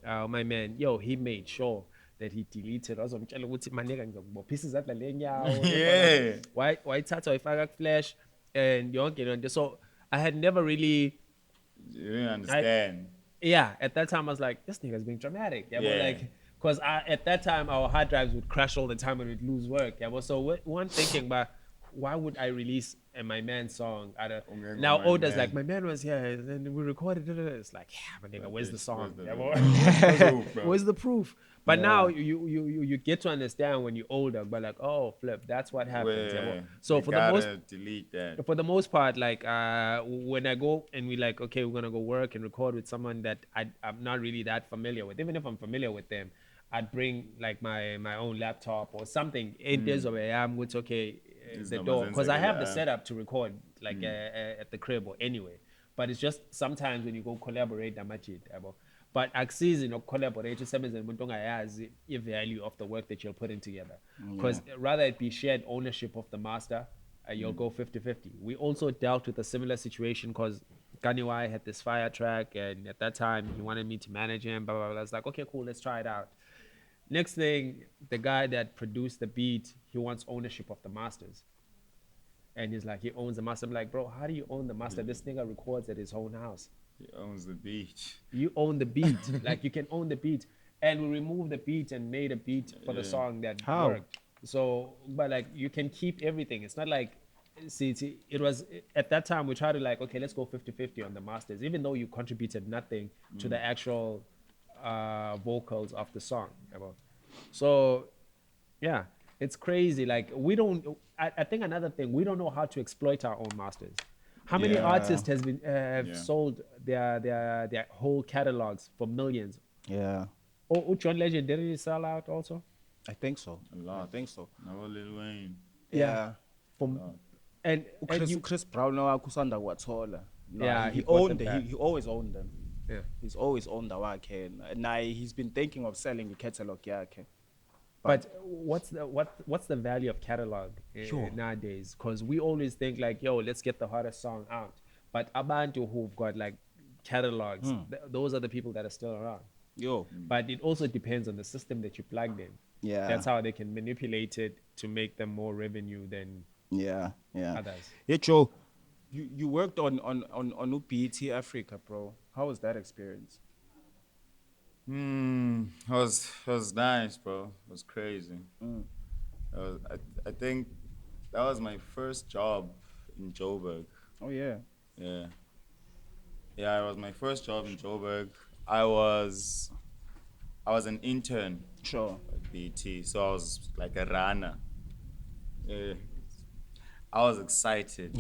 my man, yo, he made sure that he deleted wazomtshela ukuthi maneka ngizokubophisa izandla lenyawo Yeah. why thatha wayifaka ku-flash and yonke lonto. So I had never really, You didn't understand. yeah, at that time I was like, this nigga's being dramatic. Yeah, but Yeah. like, because at that time our hard drives would crash all the time and we'd lose work. Yeah, but so one thinking, but why would I release my man's song? Now my Oda's man. like, my man was here and then we recorded it. It's like, yeah, but nigga, where's the song? Where's Yeah, the but- proof, bro? Where's the proof? But now you get to understand when you're older, but like, oh, flip, that's what happens. Yeah, Where but- so you for the most gotta delete that. for the most part, like when I go and we like, okay, we're gonna go work and record with someone that I'm not really that familiar with. Even if I'm familiar with them, I'd bring like my own laptop or something. It is where I am with okay These the numbers door in because I have the second, setup to record like at the crib or anyway. But it's just sometimes when you go collaborate, but akusizi nokucollaborate usebenze nomuntu ongayazi i-value of the work that you're putting together. Because rather it be shared ownership of the master, you'll go 50-50. We also dealt with a similar situation because Ganiwai had this fire track and at that time he wanted me to manage him, blah, blah, blah. I was like, okay, cool, let's try it out. Next thing, the guy that produced the beat, he wants ownership of the masters. And he's like, he owns the master. I'm like, bro, how do you own the master? This nigga records at his own house. He owns the beach. You own the beat. Like you can own the beat. And we removed the beat and made a beat for the song that worked. So, but like you can keep everything. It's not like, see, it was at that time we tried to like, okay, let's go 50-50 on the masters, even though you contributed nothing to the actual vocals of the song. So, yeah, it's crazy. Like we don't. I think another thing, we don't know how to exploit our own masters. How many artists have sold their whole catalogs for millions? Yeah, Oh, John Legend, didn't he sell out also? I think so. A lot. I think so. No, Lil Wayne. Yeah. And Chris Brown kusanda kwathola. Yeah, he he bought owned them it. back. He always owned them. Yeah. He's always owned the wakhe. And now he's been thinking of selling the catalog yakhe. But what's the value of catalog nowadays? Because we always think like, yo, let's get the hottest song out. But abantu who've got like catalogs, those are the people that are still around. Yo. But it also depends on the system that you plugged in. Yeah. That's how they can manipulate it to make them more revenue than others. Yeah, Joe, you worked on BET Africa, bro. How was that experience? It was nice, bro. It was crazy. I think that was my first job in Joburg. Oh yeah. Yeah. Yeah, it was my first job in Joburg. I was an intern Sure. at BT, so I was like a runner. Yeah. I was excited.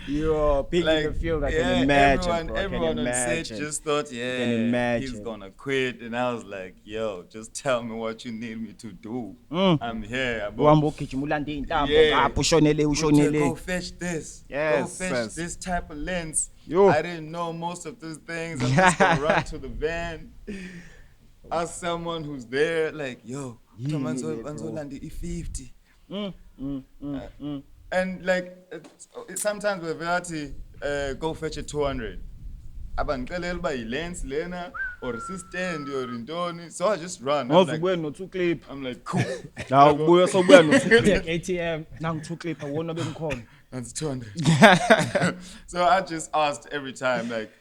You're big in the field. I can yeah, imagine. Bro. I can everyone on set imagine. just thought, can yeah, imagine. he's gonna quit, and I was like, yo, just tell me what you need me to do. I'm here. Uhamba ugijima ulande iy'ntambo, Yeah. ngapha ushonele Go ushonele. fetch this. Yes, Go fetch yes. this type of lens. Yo. I didn't know most of these things. I'm just gonna run to the van. Ask someone who's there, like, yo, Manzolandi E50. And like, sometimes we're very go fetch a 200. Abangicelela uba yi-lens lena or stand or intoni. So I just run. I'm like, Ubuye no-2 clip. I'm like, cool. Now ubuye sobuya no-2 clip. ATM. Nangu 2 clip awona bengikhona. That's 200. So I just asked every time, like,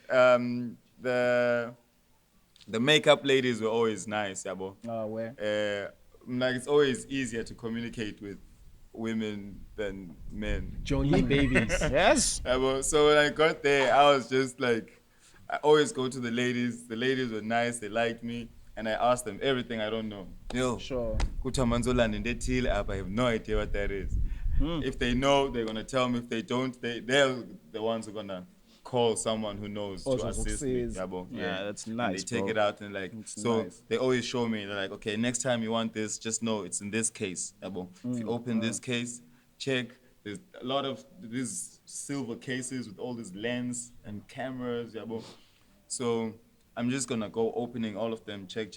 the makeup ladies were always nice, yabo. Where? Like it's always easier to communicate with women than men. Johnny babies. Yes. Yabo. So when I got there, I was just like, I always go to the ladies. The ladies were nice, they liked me, and I asked them everything I don't know. Yo, Sure. Kutha Manzolani Ndetil app, I have no idea what that is. If they know, they're gonna tell me. If they don't, they're the ones who are gonna call someone who knows to assist me. Yabo. Yeah, that's And nice, they take bro. it out and like, It's so nice. they always show me. They're like, okay, next time you want this, just know it's in this case. Yabo. If you open this case, check. There's a lot of these silver cases with all this lens and cameras. Yabo. So I'm just gonna go opening all of them, check.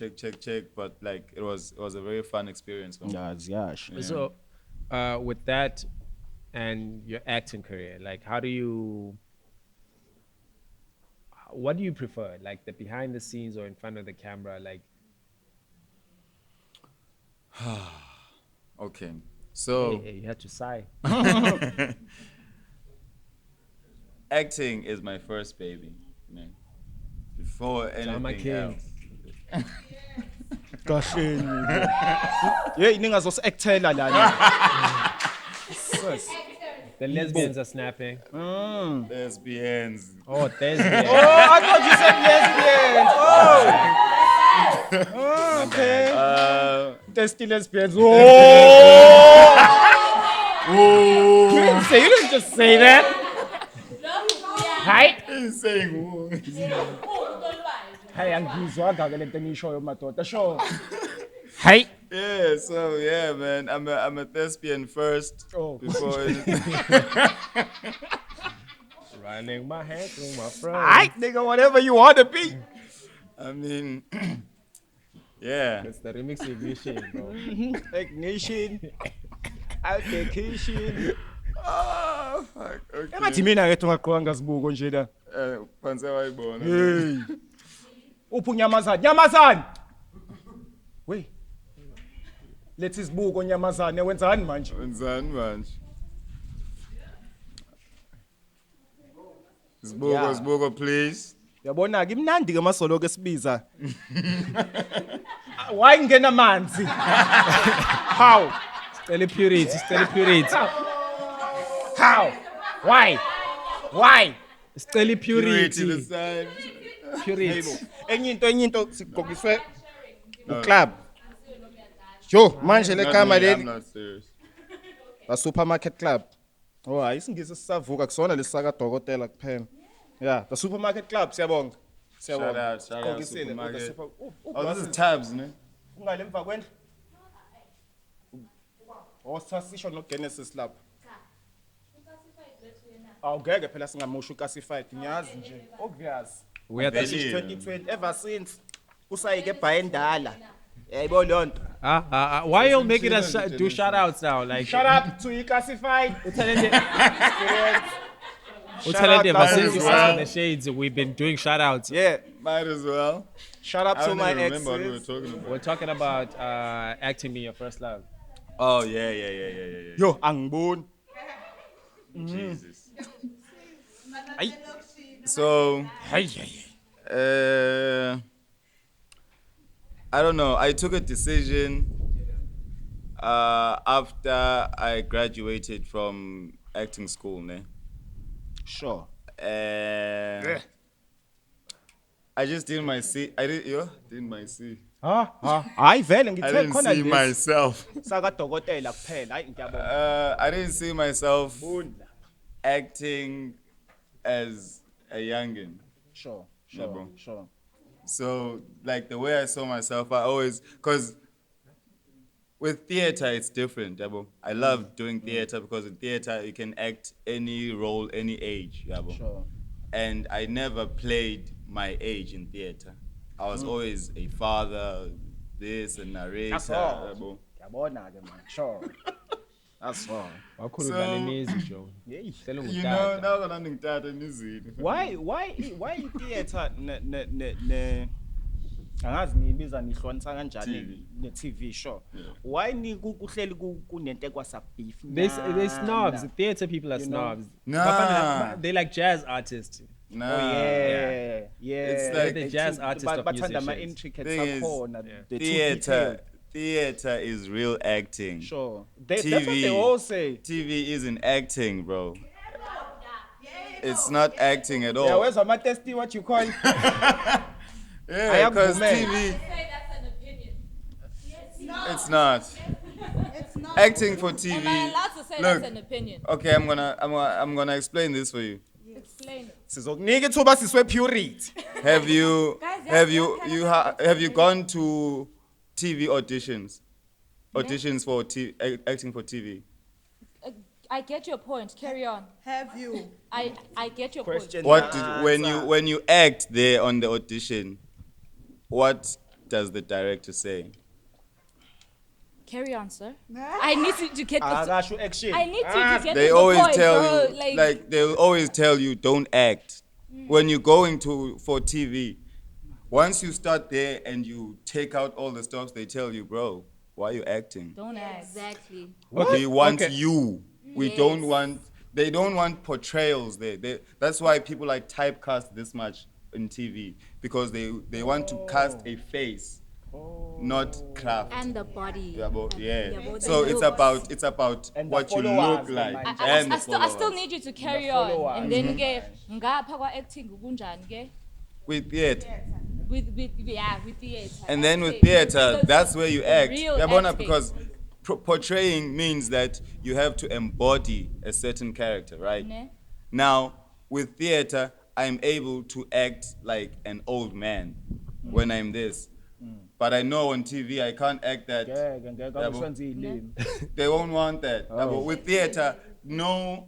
But like it was a very fun experience for me. Yeah, it's yash. So, with that and your acting career, like how do you what do you prefer, like the behind the scenes or in front of the camera? Like, Okay, so hey, you had to sigh. acting is my first baby, man. Before Drama anything king. else. Kahleni. Hey ningazos-actela lana. Sis. The lesbians are snapping. Lesbians. Oh, lesbians. Oh, I thought you said lesbians. Oh. Okay. Testy lesbians. Oh. You didn't just say that. Hi. He's saying woo. Hey, angizwanga ke lento engishoyo madoda. Sure. Hi. Yeah, so yeah, man, I'm a thespian first. Oh. Before anything. Running my hand through my front. Hi, nigga, whatever you want to be. I mean, yeah. That's the remix edition, bro. Ignition. Application. Oh, fuck. Okay. Engathi mina ke ungaqhwanga sibuko nje la. Phansi wayibona. Hey. Uphi unyamazane? Nyamazane. Wey. Lethi isibuko nyamazane wenzani manje? Wenzani manje? Yeah. Sibuko, please. Yabona ke imnandi ke masolo ke sibiza. Why ngena amanzi? How? Stella purity. How? Why? Why? Stella Purity the purity. side. Purity. Enye into sigqokiswe uclub. Jo, manje le kama I'm leli not serious. a supermarket club. Oh, hayi singise sisavuka kusona lesaka dokotela kuphela. Yeah, the supermarket club siyabonga. Shout out, Sigqokisile, supermarket. oh, Oh, this is tabs, ne? ungale emva kwendlu. Sasisho no Genesis lapha. Awungeke phela singamusho uclassified ngiyazi nje. Obvious. We are Since the 2020 ever since usayike bhayendala. Yayibo lonto. why you make it do shout outs now? Like, Shut up to you classified. Utalente out, ever guys. since you Well. asked in the shades, we've been doing shout outs. Yeah. Might as well. Shout out I to don't my even remember what we were exes. talking about. We're talking about acting being your first love. Oh, yeah. Yo, angiboni. Jesus. Ay. So, I don't know. I took a decision after I graduated from acting school, ne? Sure. I just did my C. Did my C. Hayi vele I ngithe didn't khona see lesi myself. saka dokotela kuphela. Hayi ngiyabonga. I didn't see myself acting as a youngin. Sure. Yeah, bro. Sure. So, like, the way I saw myself, I always, because with theater, it's different, yabo. I love doing theater because in theater, you can act any role, any age, yabo. Sure. And I never played my age in theater. I was always a father, this, and narrator, That's all. yabo. Ngiyabona ke man. Sure. That's all. Wakhuluma So- nemizi, Joe. Hey. Tell him You know, now that I'm in theater, Why theater ne angazi nibiza nihlonisa kanjani ne TV show. Why ni kuhleli kunento ekwa beef. They snobs. Theater people are You know? snobs. Nah. They like jazz artists. Nah. Oh yeah. It's like the jazz artist of bathanda ama musicians. intricate Thing is, akhona. The theater is real acting. Sure. That's what they all say. TV isn't acting, bro. It's not acting at Yeah, all. where's my testy what you call? Yeah, because woman. TV, Say that's an opinion. it's not. It's not. Acting for Am I TV. allowed to say Look, that's an opinion? okay, I'm gonna explain this for you. Explain it. Sizokunika ithuba siswe purity. Have you Guys, have you gone to TV auditions? Auditions for acting for TV. I get your point. Carry on. Have you? I get your Question. What did, when you act there on the audition? What does the director say? point. Carry on, sir. I need to get the. Akasho action. I need to get They to the always point, tell bro. you, like they'll always tell you, don't act. When you're going for TV, once you start there and you take out all the stuff, they tell you, bro, why are you acting? Don't ask. Exactly. We want Okay. you. We Yes. don't want. They don't want portrayals there. That's why people like typecast this much in TV, because they want to cast a face, not craft. And the body. Yeah, but, yeah. but So the it's about And the what you followers, look the like mind. and the I still followers. need you to carry The on. followers. And then ke ngapha kwa acting kunjani ke? With theater. With theater. And then with Acting. theater, Because that's where you the act. real Yabona, acting. because portraying means that you have to embody a certain character, right? Ne? Now, with theater, I'm able to act like an old man when I'm this. But I know on TV I can't act that. They won't want that. But with theater, no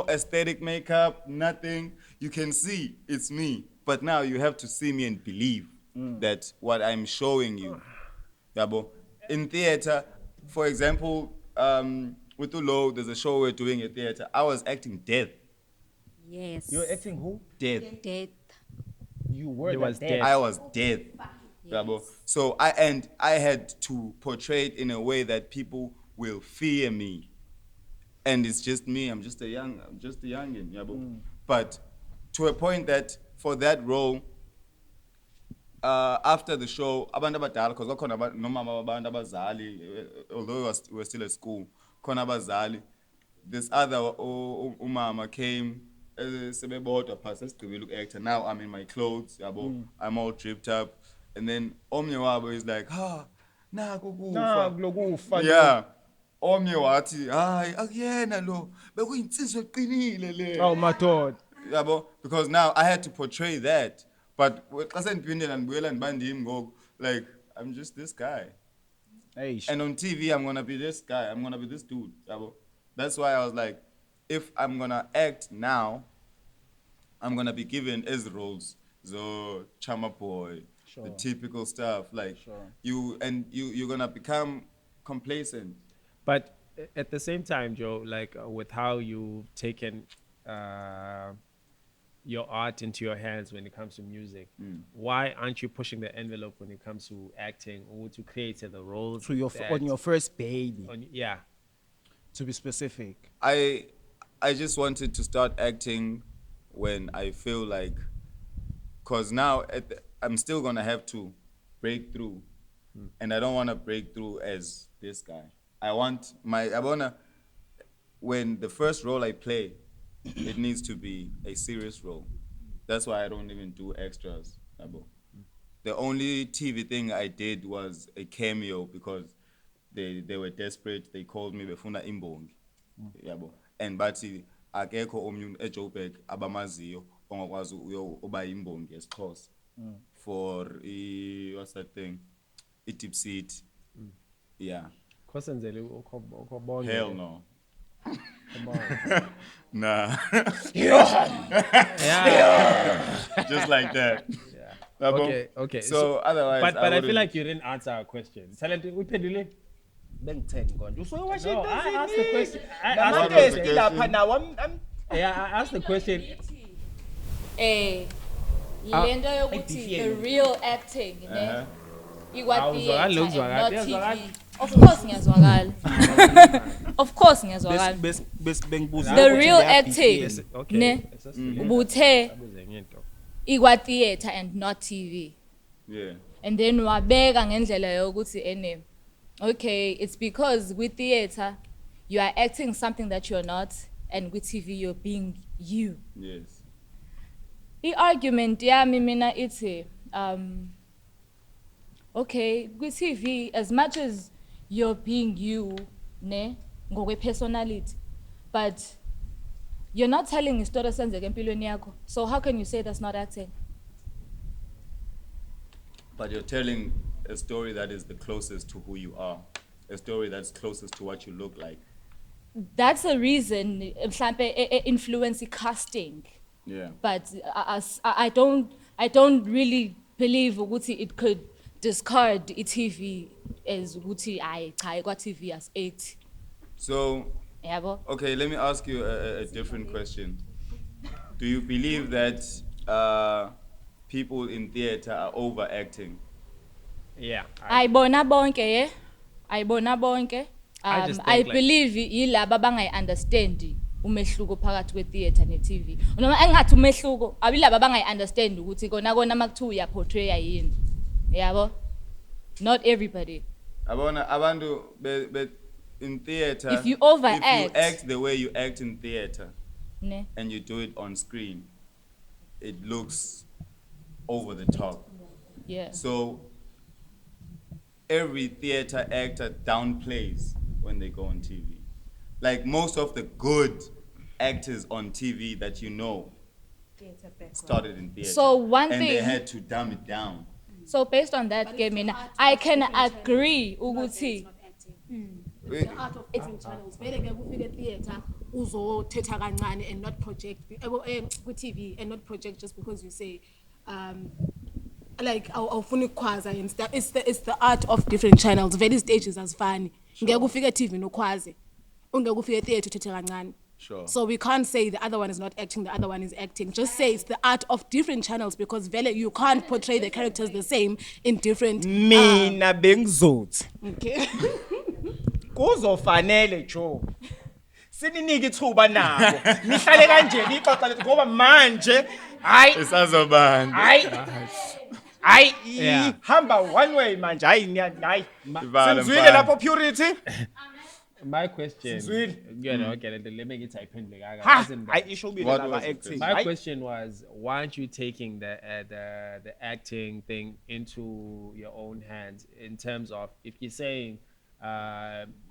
aesthetic makeup, nothing. You can see it's me. But now you have to see me and believe that what I'm showing you. Yabo. In theater, for example, with Ulo, there's a show we're doing at theater. I was acting death. Yes. You're acting who? Death. Death. You were It the was dead. dead. I was death. Yabo. So I had to portray it in a way that people will fear me. And it's just me. I'm just a youngin. Yabo. But to a point that for that role, after the show, abantu abadala, because nomama abantu abazali, although we were still at school, khona abazali, this other umama came, sebebodwa phasa sigqibe look actor. Now I'm in my clothes, yabo. I'm all dripped up, and then omnye wabo is like, naku kufa. Yeah. Omnye wathi, hayi akuyena lo, bekuyinsizwa eqinile le. Oh, my God. Yabo, because now I had to portray that. But like, I'm just this guy. Hey, And on TV, I'm going to be this guy. I'm going to be this dude. Yabo. That's why I was like, if I'm going to act now, I'm going to be given as roles. So, Chama Boy, the typical stuff. Like, you're going to become complacent. But at the same time, Joe, like with how you've taken your art into your hands when it comes to music, why aren't you pushing the envelope when it comes to acting or to create the roles? to on your first baby, Yeah. to be specific. I just wanted to start acting when I feel like, because now I'm still going to have to break through. And I don't want to break through as this guy. I want to, when the first role I play, it needs to be a serious role. That's why I don't even do extras. Yabo. The only TV thing I did was a cameo because they were desperate. They called me befuna imbongi. Yabo. And bathi akekho omnye eJoburg abamaziyo ongakwazi uba imbongi esiXhosa for what's that thing? Deep seat. Yeah. Hell no. Come on. Nah. Just like that. Yeah. Okay. So otherwise, but I feel wouldn't- like you didn't answer our question. Talente, uphendule? Bengithenga konje. Usoyewashe No, I asked the question. I What asked was the the question. question? lapha now. I'm Yeah, I asked the question. Lento yokuthi the real acting, ne? Ikwa Awuzwakali, theater uzwakali, and not uyazwakala? TV. Of course ngiyazwakala. Of course ngiyazwakala. bengibuza The real acting, Okay. ne? Ubuthe ikwa theater and not TV. Yeah. And then wabeka ngendlela yokuthi okay, it's because with theater you are acting something that you're not, and with TV you're being you. Yes. The argument yami mina ithi okay, with TV, as much as you're being you, ne, ngokwe personality, but you're not telling a story senzeke empilweni yakho. So how can you say that's not acting? But you're telling a story that is the closest to who you are. A story that's closest to what you look like. That's a reason mhlambe influence casting. Yeah. But I don't really believe ukuthi it could discard TV as ukuthi cha ikwa TV as 8. So, Yabo? okay, let me ask you a different question. Do you believe that people in theater are overacting. Yeah. Ayibona bonke ye. Ayibona bonke. I just I think, like- believe yilaba abangayi-understand umehluko phakathi kwe-theatre ne-TV. Noma engathi umehluko abilaba abangayi-understand ukuthi kona makuthiwa uyaportraya yini. Yabo? Not everybody. Abona abantu in theater. If you overact- if you act the way you act in theater, Ne? and you do it on screen, it looks over the top. Yeah. So every theater actor downplays when they go on TV. Like most of the good actors on TV that you know started in theater. So one and they thing- had to dumb it down. So based on that, I can agree ukuthi The art of acting channels. Vele ke kufike theater uzothetha kancane and not project ku TV and not project just because you say like awufuni ukwaza and stuff. It's the art of different channels. Vele stages azifani. Ngeke ufike TV nokwaze. Ungeke ufike theater uthethe kancane. Sure. So we can't say the other one is not acting, the other one is acting. Just say it's the art of different channels because vele you can't portray the characters the same in different. Mina bengizothi Okay. kuzofanele Joe sininike ithuba nabo nihlale kanjeni ixoxa lethu ngoba manje hayi Isazobanda. hayi Yeah. hamba one way manje hayi hayi Ivala sizwile mfana. lapho Purity My question. Zweli. Okay, let me get iphendule kaka. ha As in that- hayi isho ubile What laba was the acting My Hayi, question was, why aren't you taking the acting thing into your own hands in terms of if you're saying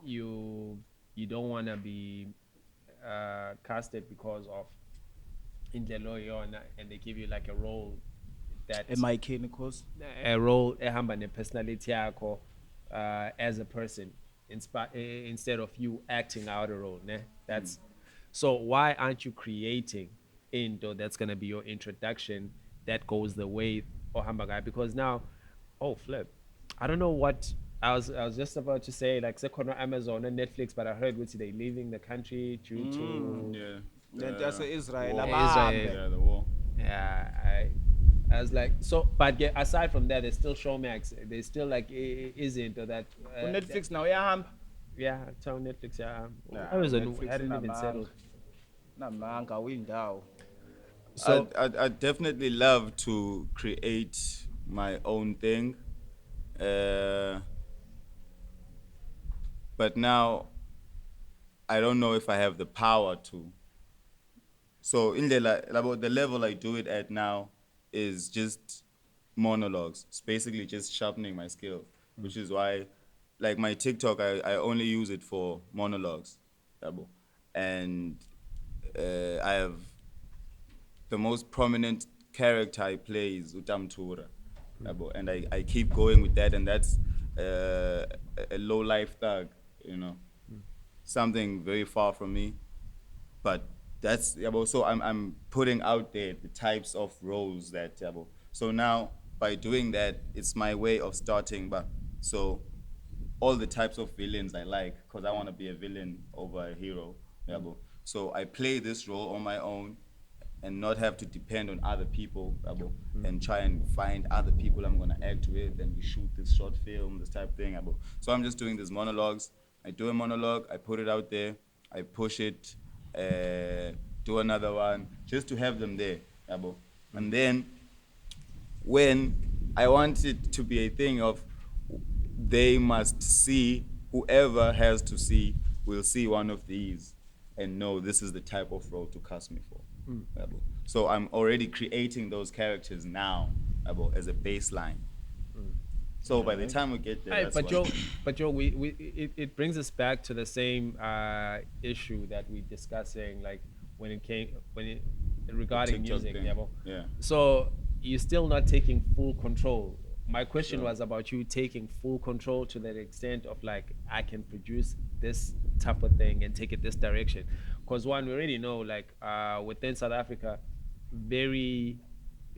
you don't want to be casted because of indlela oyona and they give you like a role that am I kidding cause a role ehamba ne-personality yakho as a person instead of you acting out a role. Ne? That's so why aren't you creating into that's gonna be your introduction that goes the way ohamba ngayo? Because now, oh flip, I don't know what I was just about to say like sekhona Amazon and Netflix, but I heard which they leaving the country due to Yeah. lento yase-Israel War. abahambe. Yeah, the war. yeah, I was like, so, but aside from that, there's still Showmax. There's still like, isn't that? Ku Netflix now uyahamba Yeah, tell Netflix. Yeah, Nah, Amazon Netflix hadn't even inamanga. settled. namanga uyindawo So I definitely love to create my own thing. But now I don't know if I have the power to. So in the level I do it at now is just monologues. It's basically just sharpening my skill, which is why like my TikTok I only use it for monologues. Yabo. And I have the most prominent character I play is Utamtura. Yabo. And I keep going with that, and that's a low life thug, you know. Something very far from me. But that's yabo. So I'm putting out there the types of roles that yabo. So now by doing that, it's my way of starting. But so all the types of villains I like, because I want to be a villain over a hero. Yabo. So I play this role on my own and not have to depend on other people, yabo, and try and find other people I'm gonna act with, and we shoot this short film, this type of thing. Yabo. So I'm just doing these monologues. I do a monologue, I put it out there, I push it, do another one, just to have them there. Yabo. And then when I want it to be a thing of they must see, whoever has to see will see one of these and know this is the type of role to cast me for. Yabo. So I'm already creating those characters now, yabo, as a baseline. So by the time we get there, Hey, that's but Joe, it brings us back to the same issue that we're discussing, like regarding TikTok music. thing. Yeah, Yeah. so you're still not taking full control. My question was about you taking full control to that extent of like, I can produce this type of thing and take it this direction. Because one, we already know like within South Africa, very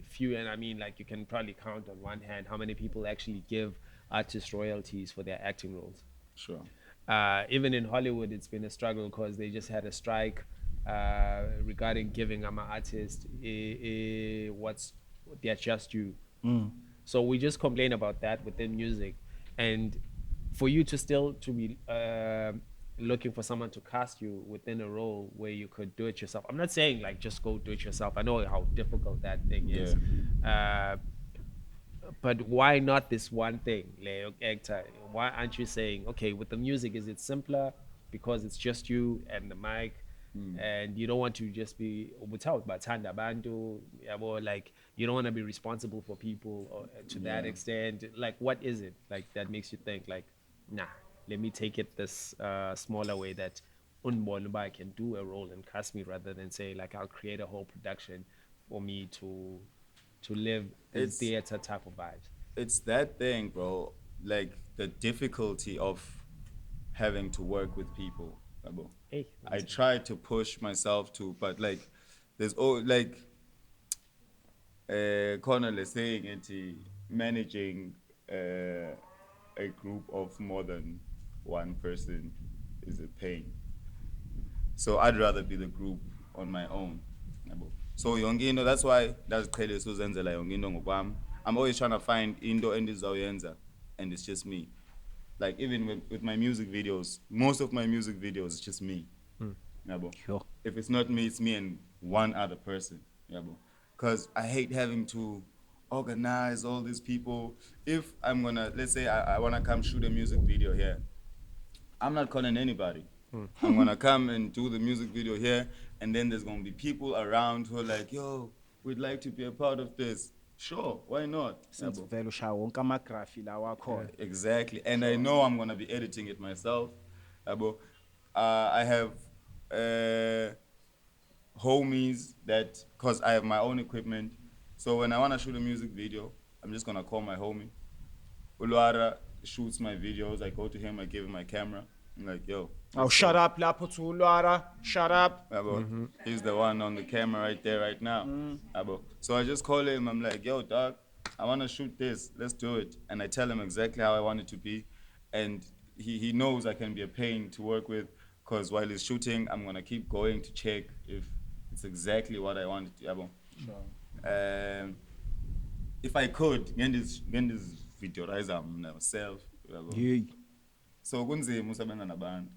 few, and I mean like you can probably count on one hand how many people actually give artists royalties for their acting roles. Sure. Even in Hollywood, it's been a struggle because they just had a strike regarding giving I'm an artist, they're just you. So we just complain about that within music, and for you to still to be looking for someone to cast you within a role where you could do it yourself. I'm not saying like just go do it yourself. I know how difficult that thing is. But why not this one thing, Leo actor? Why aren't you saying, okay, with the music, is it simpler because it's just you and the mic, and you don't want to just be without batanda bantu, or like you don't want to be responsible for people or, to that extent. Like, what is it like that makes you think like, nah, let me take it this smaller way that Unbonba can do a role and cast me rather than say like I'll create a whole production for me to live this theater type of vibes. It's that thing, bro. Like the difficulty of having to work with people. Hey, I try to push myself to, but like, there's like, Connell is saying it, managing a group of more than one person is a pain. So I'd rather be the group on my own. So yongino, that's why that's Kelly Suzenzela yongino ngokwami. I'm always trying to find into endizoyenza, and it's just me. Like even with my music videos, most of my music videos is just me. Sure. If it's not me, it's me and one other person. Because I hate having to organize all these people. If I'm gonna, let's say I wanna come shoot a music video here, I'm not calling anybody. I'm gonna come and do the music video here, and then there's gonna be people around who are like, yo, we'd like to be a part of this. Sure, why not? Exactly, and I know I'm gonna be editing it myself. I have homies that, cause I have my own equipment, so when I wanna shoot a music video, I'm just gonna call my homie. Uluara shoots my videos. I go to him, I give him my camera. I'm like, yo. Oh, shut up, Lapo to Uluara. Shut up. He's the one on the camera right there, right now. So I just call him. I'm like, yo, dog, I want to shoot this. Let's do it. And I tell him exactly how I want it to be. And he knows I can be a pain to work with, because while he's shooting, I'm going to keep going to check if it's exactly what I want it to be. If I could, get this videoizer myself. So kunzima usebenza nabantu.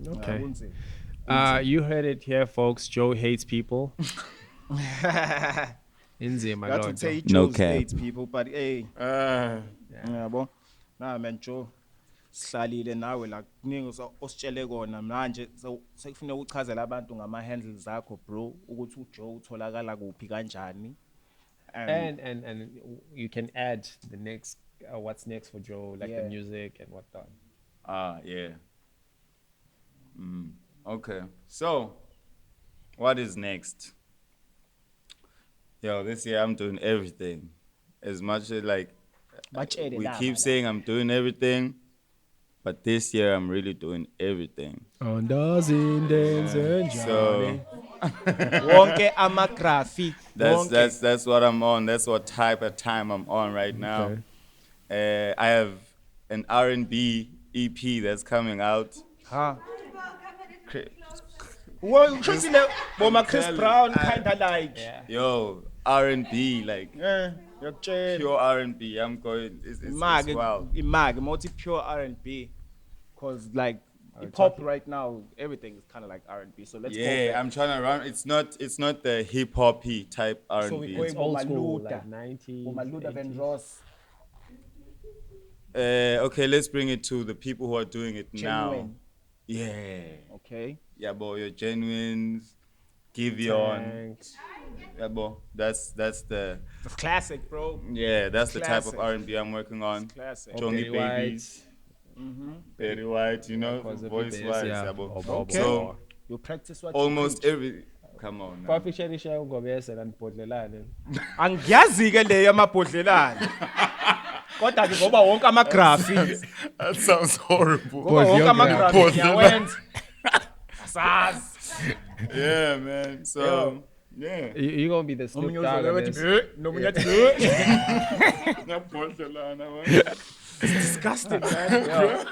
Okay. You heard it here, folks. Joe hates people. Inzima Got to lonto. say No Joe cap. hates people, but hey. Yabo. Nah man, Joe. Sihlalile nawe la kuningi ositshele kona manje sekufanele uchazele abantu ngama handles zakho bro ukuthi uJoe utholakala kuphi kanjani. And you can add the next what's next for Joe, like the music and whatnot. Yeah. Okay. So, what is next? Yo, this year I'm doing everything. As much as like we keep saying I'm doing everything, but this year I'm really doing everything. On dozen days and So Wonke amagraphic. that's what I'm on. That's what type of time I'm on right now. I have an R&B EP that's coming out. Well, Chris Brown kind of like. Yo, R&B, like pure R&B. I'm going. It's wild. Multi pure R&B, cause like pop right now, everything is kind of like R&B. So let's go. Yeah, I'm trying to run. It's not the hip hoppy type R&B. So we're going old school, Maluda, like 90s. Maluda Van Ross. Okay, let's bring it to the people who are doing it now. Genuine. Yeah. Okay. Yeah, boy, your genuines, Giveon. Yeah, boy, that's the. It's classic, bro. Yeah, that's the type of Classic. R&B I'm working on. Classic. Jongy Babies, Barry White, you know, voice wise. Yeah, boy. Okay. So You practice what almost you every. Come on. Now. Papisherisha ungobese nanibhodlelane. Angiyazi ke leyo amabhodlelana. Kodwa ke ngoba wonke amagraphics. That sounds horrible. Ngoba wonke amagraphics yawenza. Asazi. Yeah, man. So yeah. You're gonna be the Snoop Dogg of this. It's disgusting, man.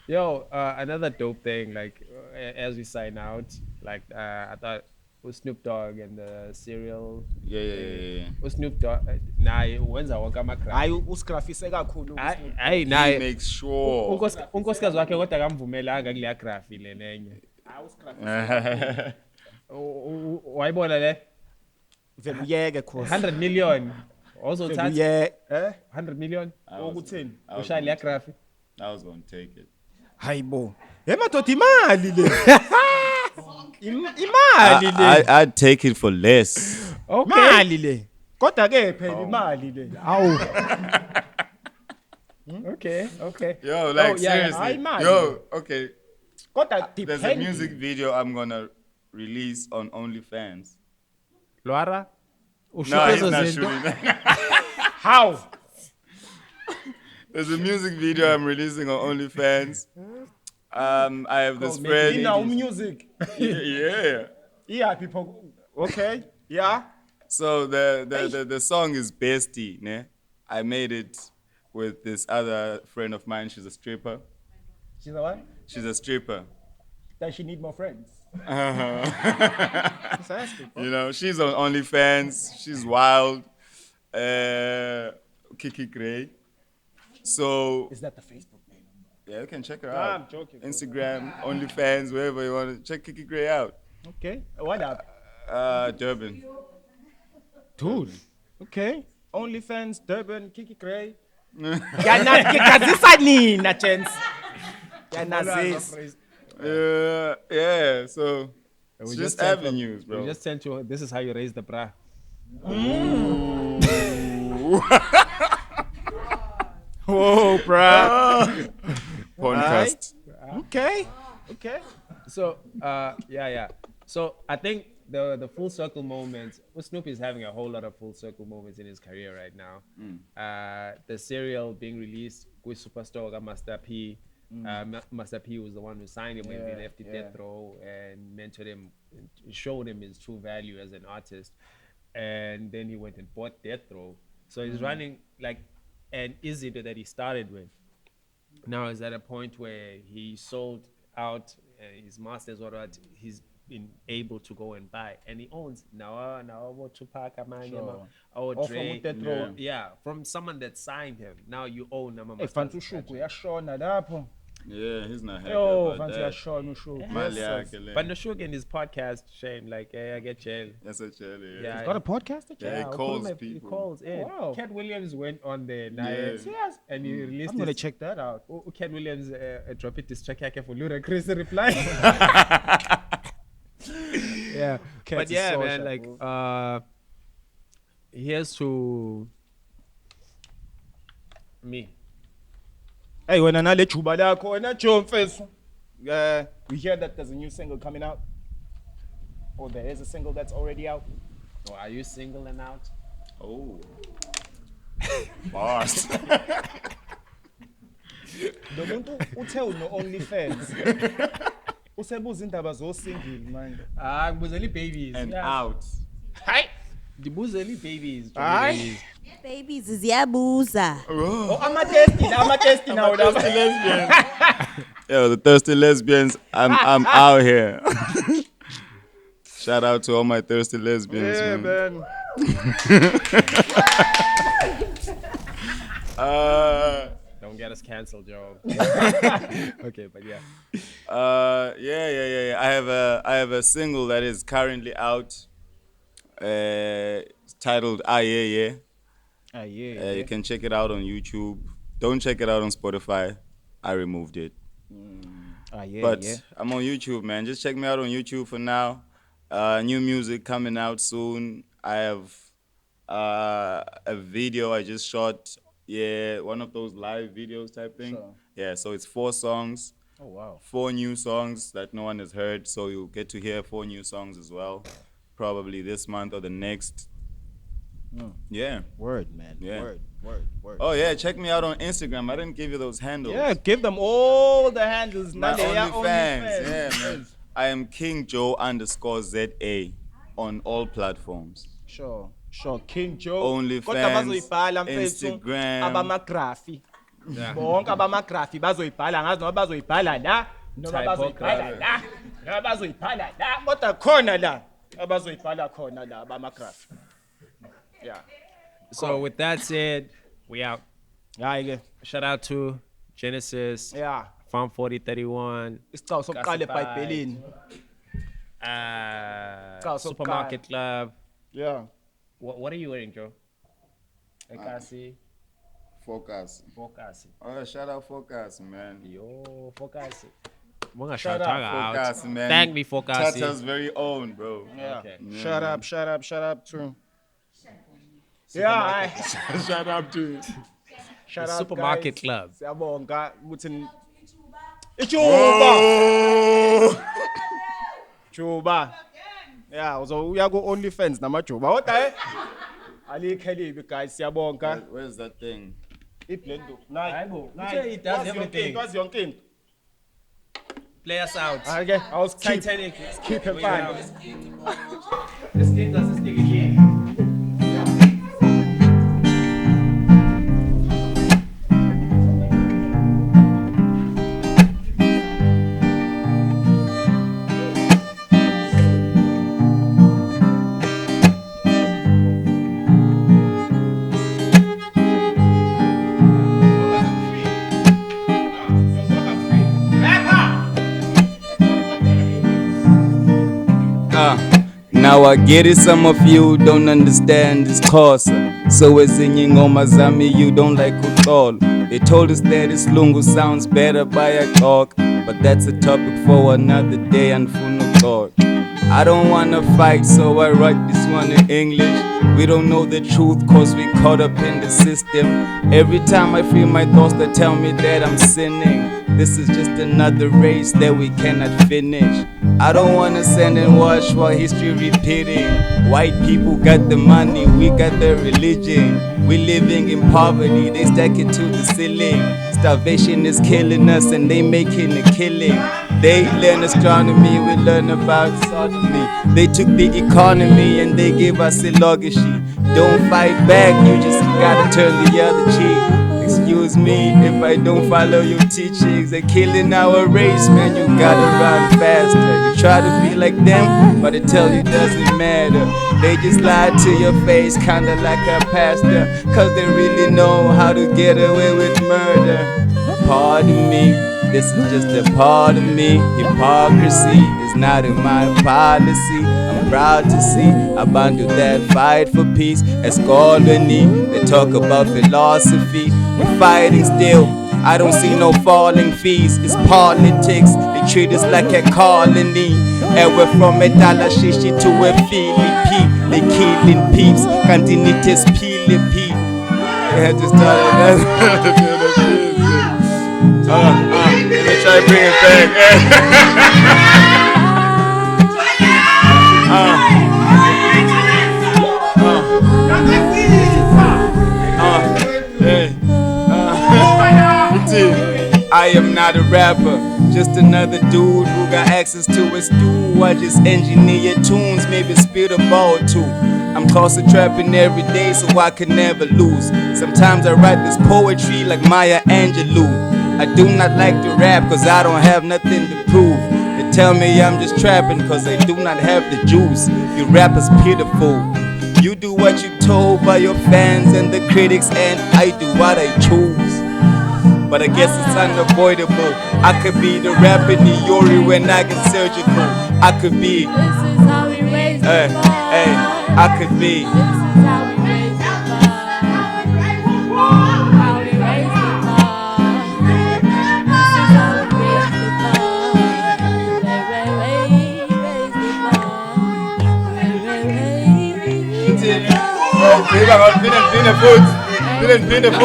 Yo, another dope thing, like as we sign out, like I thought with Snoop Dogg and the cereal. Yeah. With Snoop Dogg, naye wenza wonke amagraph. Hayi usigrafise kakhulu Hayi He naye makes sure. unkosikazi wakhe kodwa akamvumelanga kuleya graph le nenye. Wayibona le? vele uyeke khosi 100 million. Also Vele touch uye 100 million. okutheni Ushaya leya graph. I was going to take it. hayibo madoda imali le imali le I'd take it for less. imali le kodwa ke phela imali le awu Okay. Yo, like yeah. seriously. Hayi, man. Yo, okay. kodwa There's a music video I'm gonna release on OnlyFans. Luara? No, he's not shooting. how There's a music video I'm releasing on OnlyFans. I have this friend. ina music Yeah. people okay yeah So the song is Bestie, ne? I made it with this other friend of mine. She's a stripper. she's a what She's a stripper. does she need more friends Uh-huh. asking. You know, she's on OnlyFans. She's wild. Kiki Gray. So is that the Facebook name yeah, you can check her Nah, out. I'm joking. Instagram, OnlyFans, wherever you want to check Kiki Gray out. okay what up Durban. dude okay OnlyFans Durban Kiki Gray yanazisa nina gents yanazisa Yeah. So it's We just sent avenues, We bro. just sent you. This is how you raise the bra. whoa bruh Podcast. okay So yeah. So I think the full circle moments. Snoop is having a whole lot of full circle moments in his career right now. The serial being released with Superstar Master P. Master P was the one who signed him when he left the death row and mentored him, showed him his true value as an artist, and then he went and bought death row. So he's running like an Izzy that he started with. Now is at a point where he sold out his masters or what he's been able to go and buy, and he owns now Tupac, Sure. our From Dre, Death Row. from someone that signed him. Now you own Mama. fanti ushuku uyashona lapho Yeah, he's not happy yo about fanti that. uyashona ushuku Mali yakhe le. But Nashuk in his podcast, Shane, like, I get jail. That's actually, yeah. Yeah. got a podcast Yeah, he I'll calls put him people. He calls in. Wow. Cat Williams went on there, Yeah. and he released I'm gonna his- check that out Cat Williams dropped it this track yake for Ludacris reply. Yeah, Cat but is yeah, social, man, like bro. here's to me. hey wena nale juba lakho wena Joe Mfesu we hear that there's a new single coming out or there is a single that's already out Or are you single and out? Oh. Bars. lo muntu uthe uno OnlyFans usebuza indaba zo single manje Ngibuzeli babies. And Yeah. out. hayi Ngibuzeli babies. Hayi. Babies ziyabuza. oh ama-testi nawo Thirsty lapha lesbians. Yo, the thirsty lesbians, I'm out here. Shout out to all my thirsty lesbians, yeah man. man Don't get us cancelled, Joe. Okay, but yeah. Yeah. I have a single that is currently out. It's titled Yeah. yeah You can check it out on YouTube. Don't check it out on Spotify. I removed it. But I'm on YouTube, man. Just check me out on YouTube for now. New music coming out soon. I have a video I just shot. Yeah, one of those live videos type thing. Sure. Yeah, so it's 4 songs. oh wow 4 new songs that no one has heard. So you'll get to hear 4 new songs as well. Probably this month or the next. Yeah. word man Yeah. word Oh, yeah. Check me out on Instagram. I didn't give you those handles. yeah give them all the handles My Nale ya OnlyFans. Yeah, man. I am King Joe _ZA on all platforms. sure King Joe OnlyFans, kodwa bazoyibhala mfethu Instagram. abamagrafi bonke abamagrafi bazoyibhala ngazi noma bazoyibhala la noma bazoyibhala la noma bazoyibhala la kodwa khona la abazoyibhala khona la bamagraph. Yeah. So with that said, we out. Hayi ke. Shout out to Genesis. Yeah. Farm 4031. Isicawu sokuqala eBhayibhelini. Supermarket Club. Yeah. What are you wearing, Joe? Ekasi. Focus. Oh, shout out Focus, man. Yo, Focus. Shout out Focus, man. Thank me, Focus. Tata's very own, bro. Yeah. Okay. Shout out to. Yeah. Shout out to. Shout The out Supermarket guys. Club. Siyabonga ukuthi Juba. Yeah, uya ku OnlyFans namajuba. Kodwa alikhelibi guys siyabonga. Where's that thing? Iblendo. Hayibo. He does everything. Wazi yonke into. Play us out. Okay, I was Titanic. keep it fine. This kid does this thing again. Now I get it, some of you don't understand this Xhosa. So as singing on Mazami, you don't like Kutol. They told us that Islungu sounds better by a talk, but that's a topic for another day and full of thought. I don't wanna fight, so I write this one in English. We don't know the truth cause we caught up in the system. Every time I feel my thoughts that tell me that I'm sinning, this is just another race that we cannot finish. I don't wanna stand and watch while history repeating. White people got the money, we got the religion. We living in poverty, they stack it to the ceiling. Starvation is killing us and they making a killing. They learn astronomy, we learn about sodomy. They took the economy and they gave us illogacy. Don't fight back, you just gotta turn the other cheek. Excuse me if I don't follow your teachings. They're killing our race, man, you gotta run faster. You try to be like them, but they tell you doesn't matter. They just lie to your face, kinda like a pastor, cause they really know how to get away with murder. Pardon me, this is just a part of me. Hypocrisy is not in my policy. I'm proud to see a bundle that fight for peace as colony. They talk about philosophy, we're fighting still. I don't see no falling fees, it's politics. They treat us like a colony. And we're from a dollar shishi to a Philippi. They killing peeps, continuities Philippi. They had to start let me try to bring it back. I am not a rapper, just another dude who got access to a stew. I just engineer tunes, maybe spit a ball too. I'm Xhosa trapping every day so I can never lose. Sometimes I write this poetry like Maya Angelou. I do not like to rap cause I don't have nothing to prove. They tell me I'm just trapping cause I do not have the juice. You rappers pitiful. You do what you're told by your fans and the critics, and I do what I choose. But I guess it's unavoidable. I could be the rapper Niori when I get surgical. I could be. This is how we raise the bar. I could be. This is how we raise the bar. How we raise the bar. This is how we raise the bar. Raise the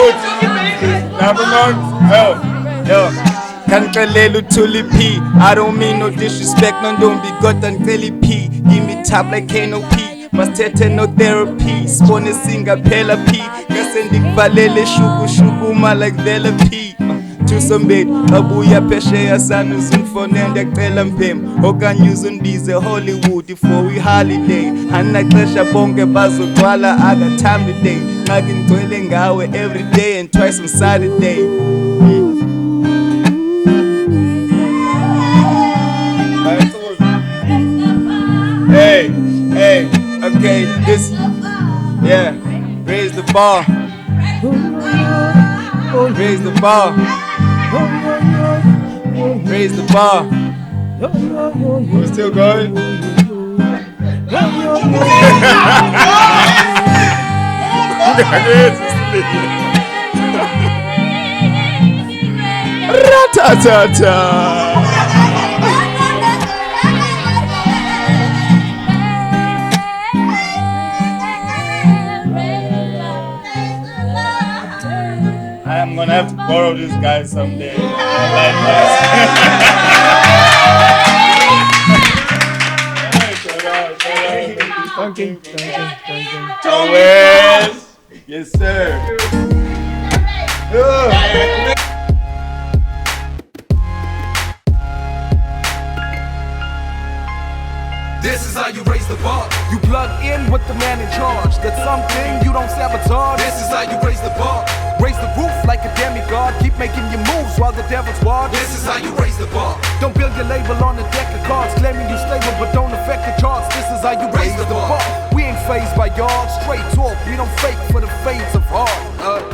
Kankalelu tulipi. I don't mean no disrespect, no don't be got unclearly P. Give me top like KNOP, mastete no therapy. Spone singa pela P. Gasendik valele shuku shuku ma like vela P. To some bit, abuya pesheya sanu zunfonende kela mpem. Okanye uzundize Hollywood before we holiday. Hana klesha bonke bazo twala, I got time today. Nagin twele ngawe every day and twice on Saturday. bar. Raise the bar. Raise the bar. We're still going. Ratatata. I'm gonna have to borrow this guy someday. Always. Yes, sir. This is how you raise the bar. You plug in with the man in charge. That's something you don't sabotage. This is how you raise the bar. Raise the roof like a demigod. Keep making your moves while the devil's watch. This is how you raise the bar. Don't build your label on a deck of cards, claiming you stable but don't affect the charts. This is how you raise the bar. We ain't phased by y'all. Straight talk, we don't fake for the fades of heart.